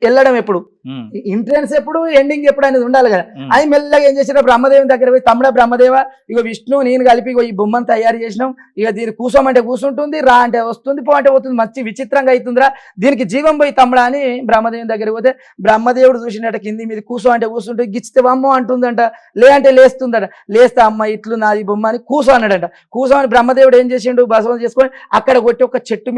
వెళ్ళడం ఎప్పుడు, ఎంట్రన్స్ ఎప్పుడు, ఎండింగ్ ఎప్పుడు అనేది ఉండాలి కదా. అది మెల్లగా ఏం చేసిన బ్రహ్మదేవుని దగ్గర పోయి తమ్ముడా బ్రహ్మదేవ, ఇక విష్ణు నేను కలిపి ఈ బొమ్మను తయారు చేసినాం, ఇక దీన్ని కూసోమంటే కూసుంటుంది, రా అంటే వస్తుంది, పో అంటే పోతుంది, మంచి విచిత్రంగా అవుతుందిరా, దీనికి జీవం పోయి తమ్ముడా అని బ్రహ్మదేవుని దగ్గరికి పోతే బ్రహ్మదేవుడు చూసినట్ట కింది మీద కూసో అంటే కూర్చుంటే గిచ్చితే వమ్మో అంటుందంట, లే అంటే లేస్తుందట, లేస్తే అమ్మ ఇట్లు నాది బొమ్మ అని కూసో అన్నాడంట. కూసో అని బ్రహ్మదేవుడు ఏం చేసిండు, బసవం చేసుకొని అక్కడ కొట్టి ఒక చెట్టు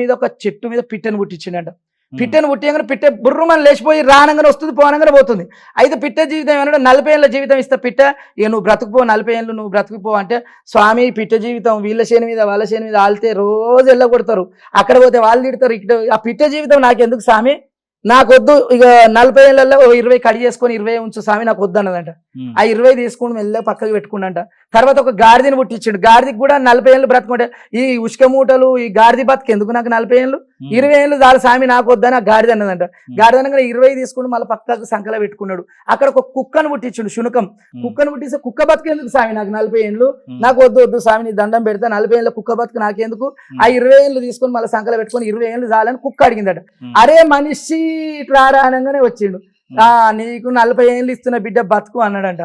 మీద పిట్టను పుట్టించిండంట. పిట్టను పుట్టిగానే పిట్ట బుర్రుమని లేచిపోయి రానంగానే వస్తుంది, పోనంగానే పోతుంది. అయితే పిట్ట జీవితం ఏమన్నా 40 ఏళ్ళ జీవితం ఇస్తా పిట్ట, ఇక నువ్వు బ్రతుకుపో 40 ఏళ్ళు నువ్వు బ్రతుకుపో అంటే, స్వామి పిట్ట జీవితం వీళ్ళ చేను మీద వాళ్ళ చేను మీద ఆలితే రోజు వెళ్ళగొడతారు, అక్కడ పోతే వాళ్ళు తిడతారు, ఇక్కడ ఆ పిట్ట జీవితం నాకెందుకు స్వామి, నాకొద్దు, ఇక 40 ఏళ్ళల్లో 20 కడి చేసుకొని 20 ఉంచు స్వామి నాకు వద్దు అన్నదంట. ఆ 20 తీసుకుని మెల్లగా పక్కకు పెట్టుకుండంట. తర్వాత ఒక గాడిదని పుట్టించాడు, గాడిదికి కూడా 40 ఏళ్ళు బ్రతుకుంటే, ఈ ఉష్క మూటలు ఈ గాడిది బతుకు ఎందుకు నాకు 40 ఏళ్ళు, 20 ఏళ్ళు చాలు స్వామి నాకు వద్దని ఆ గాడిద అన్నదంట. గాడిద అనగానే 20 తీసుకుని మళ్ళీ పక్కకు సంకల పెట్టుకున్నాడు. అక్కడ ఒక కుక్కను పుట్టించాడు, శునకం. కుక్కను పుట్టిస్తే కుక్క బతుకు ఎందుకు స్వామి నాకు 40 ఏళ్ళు, నాకు వద్దు స్వామి నీ దండం పెడతా, 40 ఏళ్ళ కుక్క బతుకు నాకెందుకు, ఆ 20 ఏళ్ళు తీసుకొని మళ్ళీ సంకల పెట్టుకొని 20 ఏళ్ళు చాలని కుక్క అడిగిందట. అరే మనిషి ఇట్లా అనగానే వచ్చిండు, నీకు 40 ఏళ్ళు ఇస్తున్న బిడ్డ బతుకు అన్నాడంట.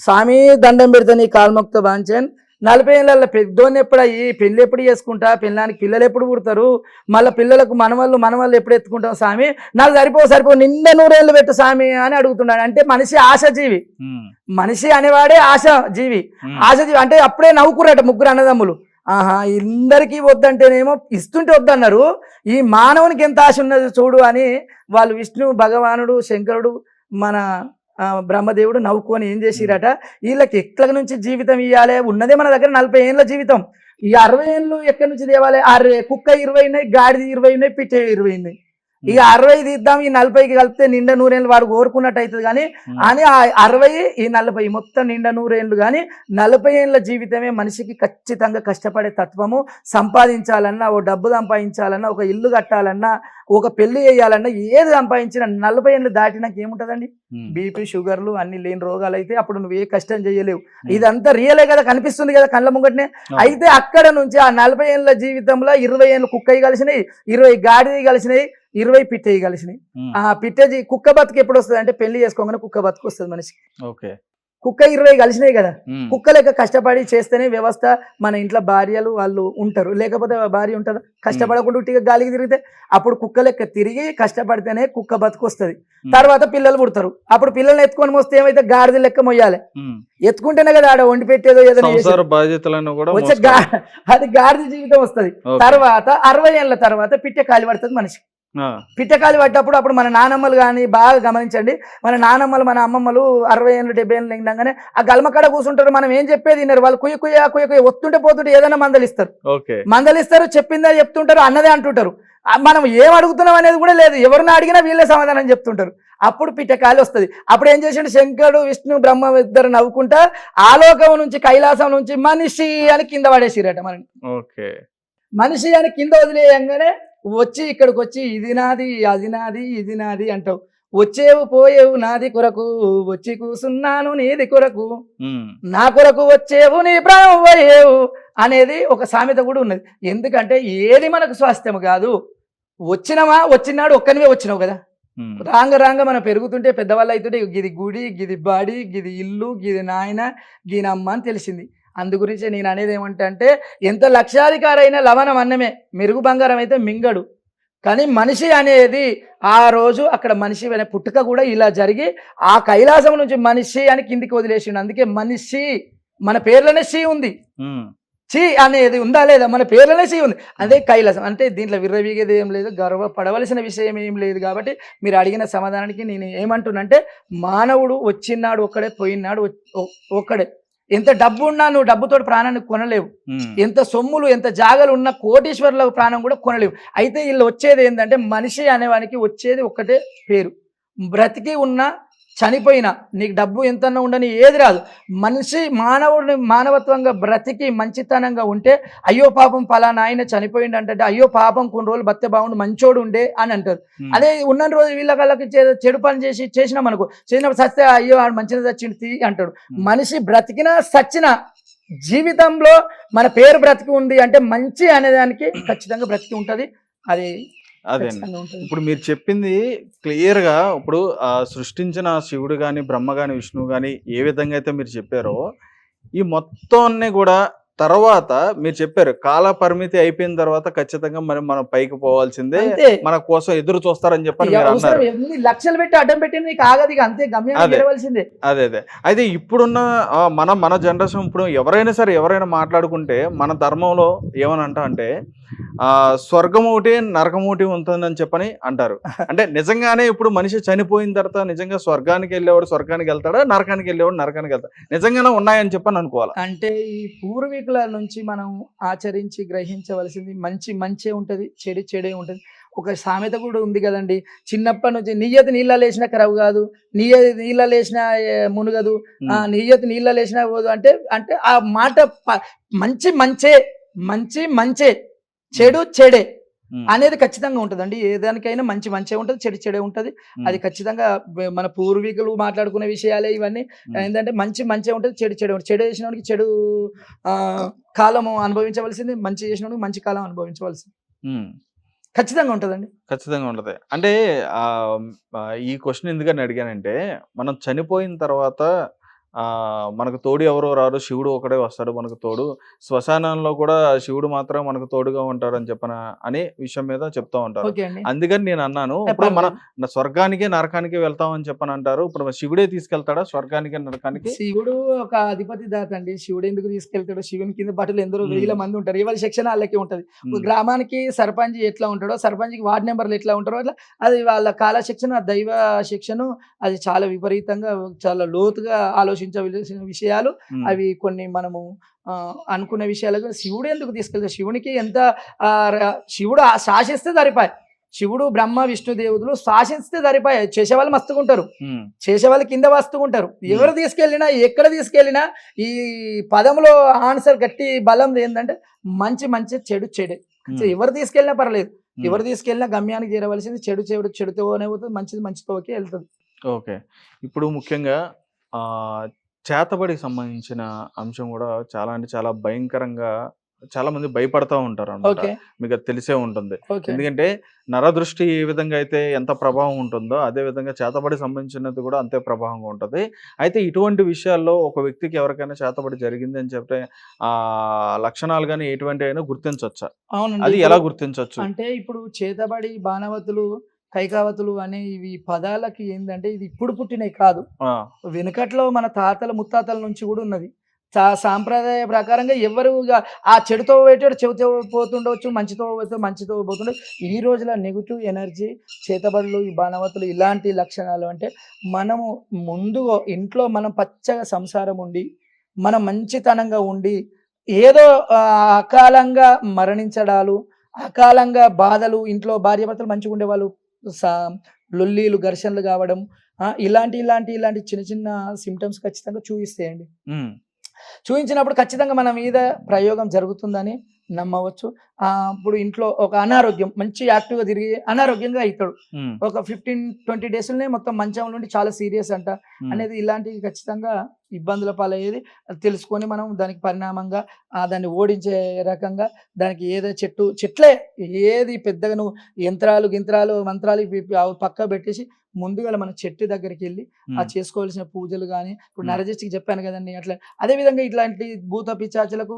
స్వామి దండం పెడతా నీ కాల్మొక్త బాంచన్, 40 ఏళ్ళ పెద్దోన్ని ఎప్పుడు అయ్యి పెళ్ళి ఎప్పుడు చేసుకుంటా, పెళ్ళానికి పిల్లలు ఎప్పుడు పుడతారు, మళ్ళీ పిల్లలకు మనవాళ్ళు ఎప్పుడు ఎత్తుకుంటాం స్వామి, నాకు సరిపో నిండా 100 ఏళ్ళు పెట్టు స్వామి అని అడుగుతున్నాడు. అంటే మనిషి ఆశజీవి, మనిషి అనేవాడే ఆశజీవి. ఆశజీవి అంటే అప్పుడే నవ్వుకురట ముగ్గురు అన్నదమ్ములు, ఇందరికీ వద్దంటేనేమో ఇస్తుంటే వద్దన్నారు, ఈ మానవునికి ఎంత ఆశ ఉన్నది చూడు అని వాళ్ళు విష్ణు భగవానుడు శంకరుడు మన బ్రహ్మదేవుడు నవ్వుకొని ఏం చేసిరట, వీళ్ళకి ఎట్ల నుంచి జీవితం ఇవ్వాలి, ఉన్నదే మన దగ్గర 40 ఏళ్ళ జీవితం, ఈ 60 ఏళ్ళు ఎక్కడి నుంచి తేవాలి, కుక్క 20 ఉన్నాయి, గాడిది 20 ఉన్నాయి, పిట్ట 20 ఉన్నాయి, ఇక 60 తీద్దాం, ఈ 40కి కలిపితే నిండా 100 ఏళ్ళు వాడు కోరుకున్నట్టు అవుతుంది కానీ అని ఆ 60 ఈ 40 మొత్తం నిండా 100 ఏళ్ళు. కానీ 40 ఏళ్ళ జీవితమే మనిషికి ఖచ్చితంగా కష్టపడే తత్వము. సంపాదించాలన్నా, ఓ డబ్బు సంపాదించాలన్నా, ఒక ఇల్లు కట్టాలన్నా, ఒక పెళ్లి చేయాలన్నా, ఏది సంపాదించినా 40 ఏళ్ళు దాటినాక ఏముంటుందండి, బీపీ షుగర్లు అన్ని లేని రోగాలు అయితే అప్పుడు నువ్వు ఏ కష్టం చేయలేవు. ఇదంతా రియలే కదా, కనిపిస్తుంది కదా కళ్ళ ముంగటనే. అయితే అక్కడ నుంచి ఆ 40 ఏళ్ళ జీవితంలో 20 ఏళ్ళు కుక్కయి కలిసినాయి, 20 గాడిది కలిసినాయి, 20 పిట్టయి కలిసినాయి. ఆ కుక్క బతుకు ఎప్పుడు వస్తుంది అంటే పెళ్లి చేసుకోగానే కుక్క బతుకు వస్తుంది మనిషికి. కుక్క 20 కలిసినాయి కదా, కుక్క లెక్క కష్టపడి చేస్తేనే వ్యవస్థ. మన ఇంట్లో భార్యలు వాళ్ళు ఉంటారు, లేకపోతే భార్య ఉంటుందా, కష్టపడకుండా ఉట్టిగా గాలికి తిరిగితే, అప్పుడు కుక్క లెక్క తిరిగి కష్టపడితేనే కుక్క బతుకు వస్తుంది. తర్వాత పిల్లలు పుడతారు, అప్పుడు పిల్లల్ని ఎత్తుకొని మోస్తే ఏమైతే గాడిద లెక్క మొయ్యాలి, ఎత్తుకుంటేనే కదా ఆడ వండి పెట్టేదో ఏదైనా వచ్చే అది గాడిద జీవితం వస్తుంది. తర్వాత 60 ఏళ్ళ తర్వాత పిట్ట కాలి పడుతుంది మనిషికి. పిట్టకాలి పడ్డప్పుడు అప్పుడు మన నానమ్మలు కానీ బాగా గమనించండి, మన నానమ్మలు మన అమ్మమ్మలు 60 ఏళ్ళు 70 ఏళ్ళు నిండగానే ఆ గల్మకాడ కూర్చుంటారు, మనం ఏం చెప్పేది విన్నారు, వాళ్ళు కుయ్య వస్తుంటే పోతుంటే ఏదైనా మందలిస్తారు, చెప్పిందా చెప్తుంటారు, అన్నదే అంటుంటారు. మనం ఏం అడుగుతున్నాం అనేది కూడా లేదు, ఎవరిని అడిగినా వీళ్ళే సమాధానం చెప్తుంటారు. అప్పుడు పిట్టకాలి వస్తుంది. అప్పుడు ఏం చేసిండు శంకరుడు విష్ణు బ్రహ్మ ఇద్దరు నవ్వుకుంటా ఆలోకం నుంచి కైలాసం నుంచి మనిషి అని కింద పడేసిరట. మనం మనిషి అని కింద వదిలేయంగానే వచ్చి ఇక్కడికి వచ్చి ఇది నాది అది నాది ఇది నాది అంటావు, వచ్చేవు పోయేవు నాది కొరకు, వచ్చి కూసున్నాను నీది కొరకు, నా కొరకు వచ్చేవు నీ ప్రాణం పోయేవు అనేది ఒక సామెత కూడా ఉన్నది. ఎందుకంటే ఏది మనకు స్వాస్థ్యం కాదు, వచ్చినాడు ఒక్కనివే వచ్చినావు కదా, రాంగ మనం పెరుగుతుంటే పెద్దవాళ్ళు అవుతుంటే గిది గుడి గిది బాడి గిది ఇల్లు గిది నాయన గినమ్మ అని తెలిసింది. అందు గురించి నేను అనేది ఏమంటే, ఎంత లక్షాధికారైన లవణం అన్నమే, మెరుగు బంగారం అయితే మింగడు. కానీ మనిషి అనేది ఆ రోజు అక్కడ మనిషి అనే పుట్టుక కూడా ఇలా జరిగి ఆ కైలాసం నుంచి మనిషి అని కిందికి వదిలేసిండు. అందుకే మనిషి మన పేర్లోనే షీ ఉంది. చి అనేది ఉందా లేదా, మన పేర్లోనే చి ఉంది, అదే కైలాసం. అంటే దీంట్లో విర్రవీగేది ఏం లేదు, గర్వపడవలసిన విషయం ఏం లేదు. కాబట్టి మీరు అడిగిన సమాధానానికి నేను ఏమంటున్నానంటే, మానవుడు వచ్చినాడు ఒక్కడే, పోయినాడు ఒక్కడే. ఎంత డబ్బు ఉన్నా నువ్వు డబ్బుతో ప్రాణాన్ని కొనలేవు, ఎంత సొమ్ములు ఎంత జాగలు ఉన్న కోటీశ్వరుల ప్రాణం కూడా కొనలేవు. అయితే వీళ్ళు వచ్చేది ఏంటంటే, మనిషి అనేవానికి వచ్చేది ఒక్కటే పేరు. బ్రతికి ఉన్న చనిపోయినా నీకు డబ్బు ఎంతన్నా ఉండని ఏది రాదు. మనిషి మానవుడిని మానవత్వంగా బ్రతికి మంచితనంగా ఉంటే, అయ్యో పాపం పలానా ఆయన చనిపోయింది అంటే, అయ్యో పాపం కొన్ని రోజులు బతికే బాగుండు మంచోడు ఉండే అని అంటారు. అదే ఉన్న రోజు వీళ్ళకి చెడు పని చేసినాం అనుకో, చేసినప్పుడు సస్తే అయ్యో ఆడు మంచిగా చచ్చింది అంటాడు. మనిషి బ్రతికినా సచ్చినా జీవితంలో మన పేరు బ్రతికి ఉంది అంటే మంచి అనేదానికి ఖచ్చితంగా బ్రతికి ఉంటుంది. అది అదే ఇప్పుడు మీరు చెప్పింది క్లియర్ గా. ఇప్పుడు సృష్టించిన శివుడు గాని, బ్రహ్మ గాని, విష్ణువు గాని ఏ విధంగా అయితే మీరు చెప్పారో, ఈ మొత్తాన్ని కూడా తర్వాత మీరు చెప్పారు కాల పరిమితి అయిపోయిన తర్వాత ఖచ్చితంగా మనం పైకి పోవాల్సిందే, మన కోసం ఎదురు చూస్తారని చెప్పని మీరు అన్నారు. లక్షలు పెట్టి అడ్డం పెట్టి నీకు ఆగదు, అంతే గమ్యాన్ని. అదే అయితే ఇప్పుడున్న మన జనరేషన్ ఇప్పుడు ఎవరైనా సరే ఎవరైనా మాట్లాడుకుంటే మన ధర్మంలో ఏమనంట అంటే, స్వర్గం ఒకటి నరకం ఒకటి ఉంటుందని చెప్పని అంటారు. అంటే నిజంగానే ఇప్పుడు మనిషి చనిపోయిన తర్వాత నిజంగా స్వర్గానికి వెళ్ళేవాడు స్వర్గానికి వెళ్తాడా, నరకానికి వెళ్ళేవాడు నరకానికి వెళ్తాడు, నిజంగానే ఉన్నాయని చెప్పని అనుకోవాలి. అంటే ఈ పూర్వీకుల నుంచి మనం ఆచరించి గ్రహించవలసింది మంచి ఉంటది, చెడే ఉంటది. ఒక సామెత కూడా ఉంది కదండి, చిన్నప్పటి నుంచి నియ్యతి నీళ్ళ లేచిన కరవు కాదు, నీళ్ళ లేచిన మునుగదు, నియ్యతి నీళ్ళ లేచిన పోదు. అంటే ఆ మాట మంచే చెడు చెడే అనేది ఖచ్చితంగా ఉంటుందండి. ఏదానికైనా మంచే ఉంటుంది, చెడే ఉంటుంది. అది ఖచ్చితంగా మన పూర్వీకులు మాట్లాడుకునే విషయాలే ఇవన్నీ. ఏంటంటే మంచే ఉంటుంది, చెడే ఉంటుంది. చెడు చేసిన వాడికి చెడు కాలం అనుభవించవలసింది, మంచి చేసిన వాడికి మంచి కాలం అనుభవించవలసింది ఖచ్చితంగా ఉంటుందండి. ఖచ్చితంగా ఉంటుంది. అంటే ఈ క్వశ్చన్ ఎందుకని అడిగానంటే, మనం చనిపోయిన తర్వాత మనకు తోడు ఎవరో రారు, శివుడు ఒకడే వస్తాడు మనకు తోడు, శ్మశానంలో కూడా శివుడు మాత్రం మనకు తోడుగా ఉంటాడు అని చెప్పిన అనే విషయం మీద చెప్తా ఉంటారు. అందుకని నేను అన్నాను, ఇప్పుడు మన స్వర్గానికి నరకానికి వెళ్తామని చెప్పని అంటారు, ఇప్పుడు శివుడే తీసుకెళ్తాడా స్వర్గానికి నరకానికి? శివుడు ఒక అధిపతి దాత అండి, శివుడు ఎందుకు తీసుకెళ్తాడు? శివుని కింద బట్టలు ఎందరో వేల మంది ఉంటారు, ఇవాళ సెక్షన్ వాళ్ళకి ఉంటది. గ్రామానికి సర్పంచ్ ఎట్లా ఉంటాడో, సర్పంచ్కి వార్డు నెంబర్లు ఎట్లా ఉంటారో, అట్లా అది వాళ్ళ కాల శిక్షణ, దైవ శిక్షణ, అది చాలా విపరీతంగా చాలా లోతుగా ఆలోచించవలసిన విషయాలు అవి. కొన్ని మనము అనుకునే విషయాలు శివుడు ఎందుకు తీసుకెళ్తారు? శివునికి ఎంత శివుడు శాసిస్తే సరిపాయి. శివుడు బ్రహ్మ విష్ణుదేవుదులు శాసిస్తే సరిపాయి. చేసేవాళ్ళు మస్తుకుంటారు, చేసేవాళ్ళు కింద వస్తుకుంటారు. ఎవరు తీసుకెళ్ళినా ఎక్కడ తీసుకెళ్ళినా ఈ పదంలో ఆన్సర్ గట్టి బలం ఏంటంటే మంచి చెడే. ఎవరు తీసుకెళ్ళినా పర్లేదు, ఎవరు తీసుకెళ్ళినా గమ్యానికి చేరవలసింది. చెడుతోనే పోతుంది, మంచిది మంచితోకి వెళ్తుంది. ఓకే, ఇప్పుడు ముఖ్యంగా చేతబడికి సంబంధించిన అంశం కూడా చాలా అంటే చాలా భయంకరంగా చాలా మంది భయపడతా ఉంటారు అన్నమాట. మీకు తెలిసే ఉంటుంది. ఎందుకంటే నరదృష్టి ఏ విధంగా అయితే ఎంత ప్రభావం ఉంటుందో అదే విధంగా చేతబడి సంబంధించినది కూడా అంతే ప్రభావంగా ఉంటుంది. అయితే ఇటువంటి విషయాల్లో ఒక వ్యక్తికి ఎవరికైనా చేతబడి జరిగింది అని చెప్తే లక్షణాలు కానీ ఎటువంటి అయినా గుర్తించవచ్చా? అది ఎలా గుర్తించవచ్చు అంటే, ఇప్పుడు చేతబడి, బాణవతులు, కైకావతులు అనే ఇవి పదాలకి ఏంటంటే, ఇది ఇప్పుడు పుట్టినవి కాదు, వెనుకట్లో మన తాతల ముత్తాతల నుంచి కూడా ఉన్నది. సాంప్రదాయ ప్రకారంగా ఎవరు ఆ చెడుతో పోయేటోడు చెడుతో పోతుండవచ్చు, మంచితో పోతుండవచ్చు. ఈ రోజుల నెగిటివ్ ఎనర్జీ, చేతబడులు, ఈ బాణవతులు, ఇలాంటి లక్షణాలు అంటే, మనము ముందుగా ఇంట్లో మనం పచ్చగా సంసారం ఉండి, మనం మంచితనంగా ఉండి, ఏదో అకాలంగా మరణించడాలు, అకాలంగా బాధలు, ఇంట్లో భార్యాభర్తలు మంచిగా ఉండేవాళ్ళు లొల్లీలు, ఘర్షణలు కావడం, ఇలాంటి చిన్న చిన్న సిమ్టమ్స్ ఖచ్చితంగా చూపిస్తాయండి. చూపించినప్పుడు ఖచ్చితంగా మన మీద ప్రయోగం జరుగుతుందని నమ్మవచ్చు. ఇప్పుడు ఇంట్లో ఒక అనారోగ్యం, మంచి యాక్టివ్గా తిరిగి అనారోగ్యంగా అవుతాడు, ఒక 15-20 డేస్లోనే మొత్తం మంచం నుండి చాలా సీరియస్ అంట అనేది. ఇలాంటివి ఖచ్చితంగా ఇబ్బందుల పాలయ్యేది తెలుసుకొని మనం దానికి పరిణామంగా దాన్ని ఓడించే రకంగా దానికి ఏదో చెట్లే ఏది పెద్దగా నువ్వు యంత్రాలు మంత్రాలు పక్క పెట్టేసి ముందుగా మన చెట్టు దగ్గరికి వెళ్ళి ఆ చేసుకోవాల్సిన పూజలు కానీ, ఇప్పుడు నరజస్టికి చెప్పాను కదండి, అట్లా అదేవిధంగా ఇట్లాంటి భూత పిశాచులకు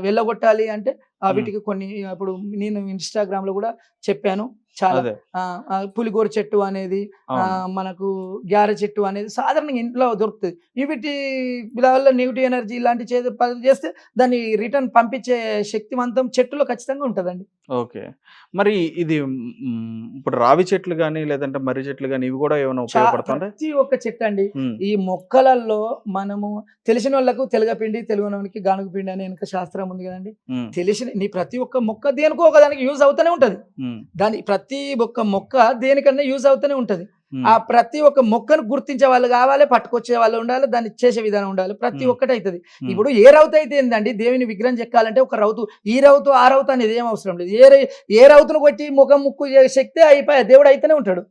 వెళ్ళగొట్టాలి అంటే వీటికి కొన్ని, ఇప్పుడు నేను ఇన్స్టాగ్రామ్లో కూడా చెప్పాను, చాలా అదే పులిగోర చెట్టు అనేది మనకు గ్యారె చెట్టు అనేది సాధారణంగా ఇంట్లో దొరుకుతుంది. వీటి వల్ల నెగిటివ్ ఎనర్జీ ఇలాంటి చేస్తే దాన్ని రిటర్న్ పంపించే శక్తివంతం చెట్టులో ఖచ్చితంగా ఉంటుందండి. ఓకే. మరి ఇది ఇప్పుడు రావి చెట్లు గానీ, లేదంటే మర్రి చెట్లు గానీ ఇవి కూడా ఏమైనా ఉపయోగపడుతుంటాయి? ప్రతి ఒక్క చెట్టు అండి. ఈ మొక్కలలో మనము తెలిసిన వాళ్ళకు తెలగపిండి, తెలుగునోనికి గానుగ పిండి అనే వెనక శాస్త్రం ఉంది కదండి. నీ ప్రతి ఒక్క మొక్క దేనికో ఒక దానికి యూజ్ అవుతూనే ఉంటది. ప్రతి ఒక్క మొక్క దేనికన్నా యూజ్ అవుతూనే ఉంటది. ఆ ప్రతి ఒక్క మొక్కను గుర్తించే వాళ్ళు కావాలి, పట్టుకొచ్చే వాళ్ళు ఉండాలి, దాన్ని చేసే విధానం ఉండాలి. ప్రతి ఒక్కటి అవుతుంది. ఇప్పుడు ఏ రౌతు అయితే ఏందండి, దేవుని విగ్రహం చెక్కాలంటే ఒక రౌతు, ఈ రౌతు ఆ రౌతు అనేది ఏం అవసరం లేదు. ఏ రౌతును కొట్టి ముక్కు శక్తి అయిపోయి దేవుడు అయితేనే ఉంటాడు.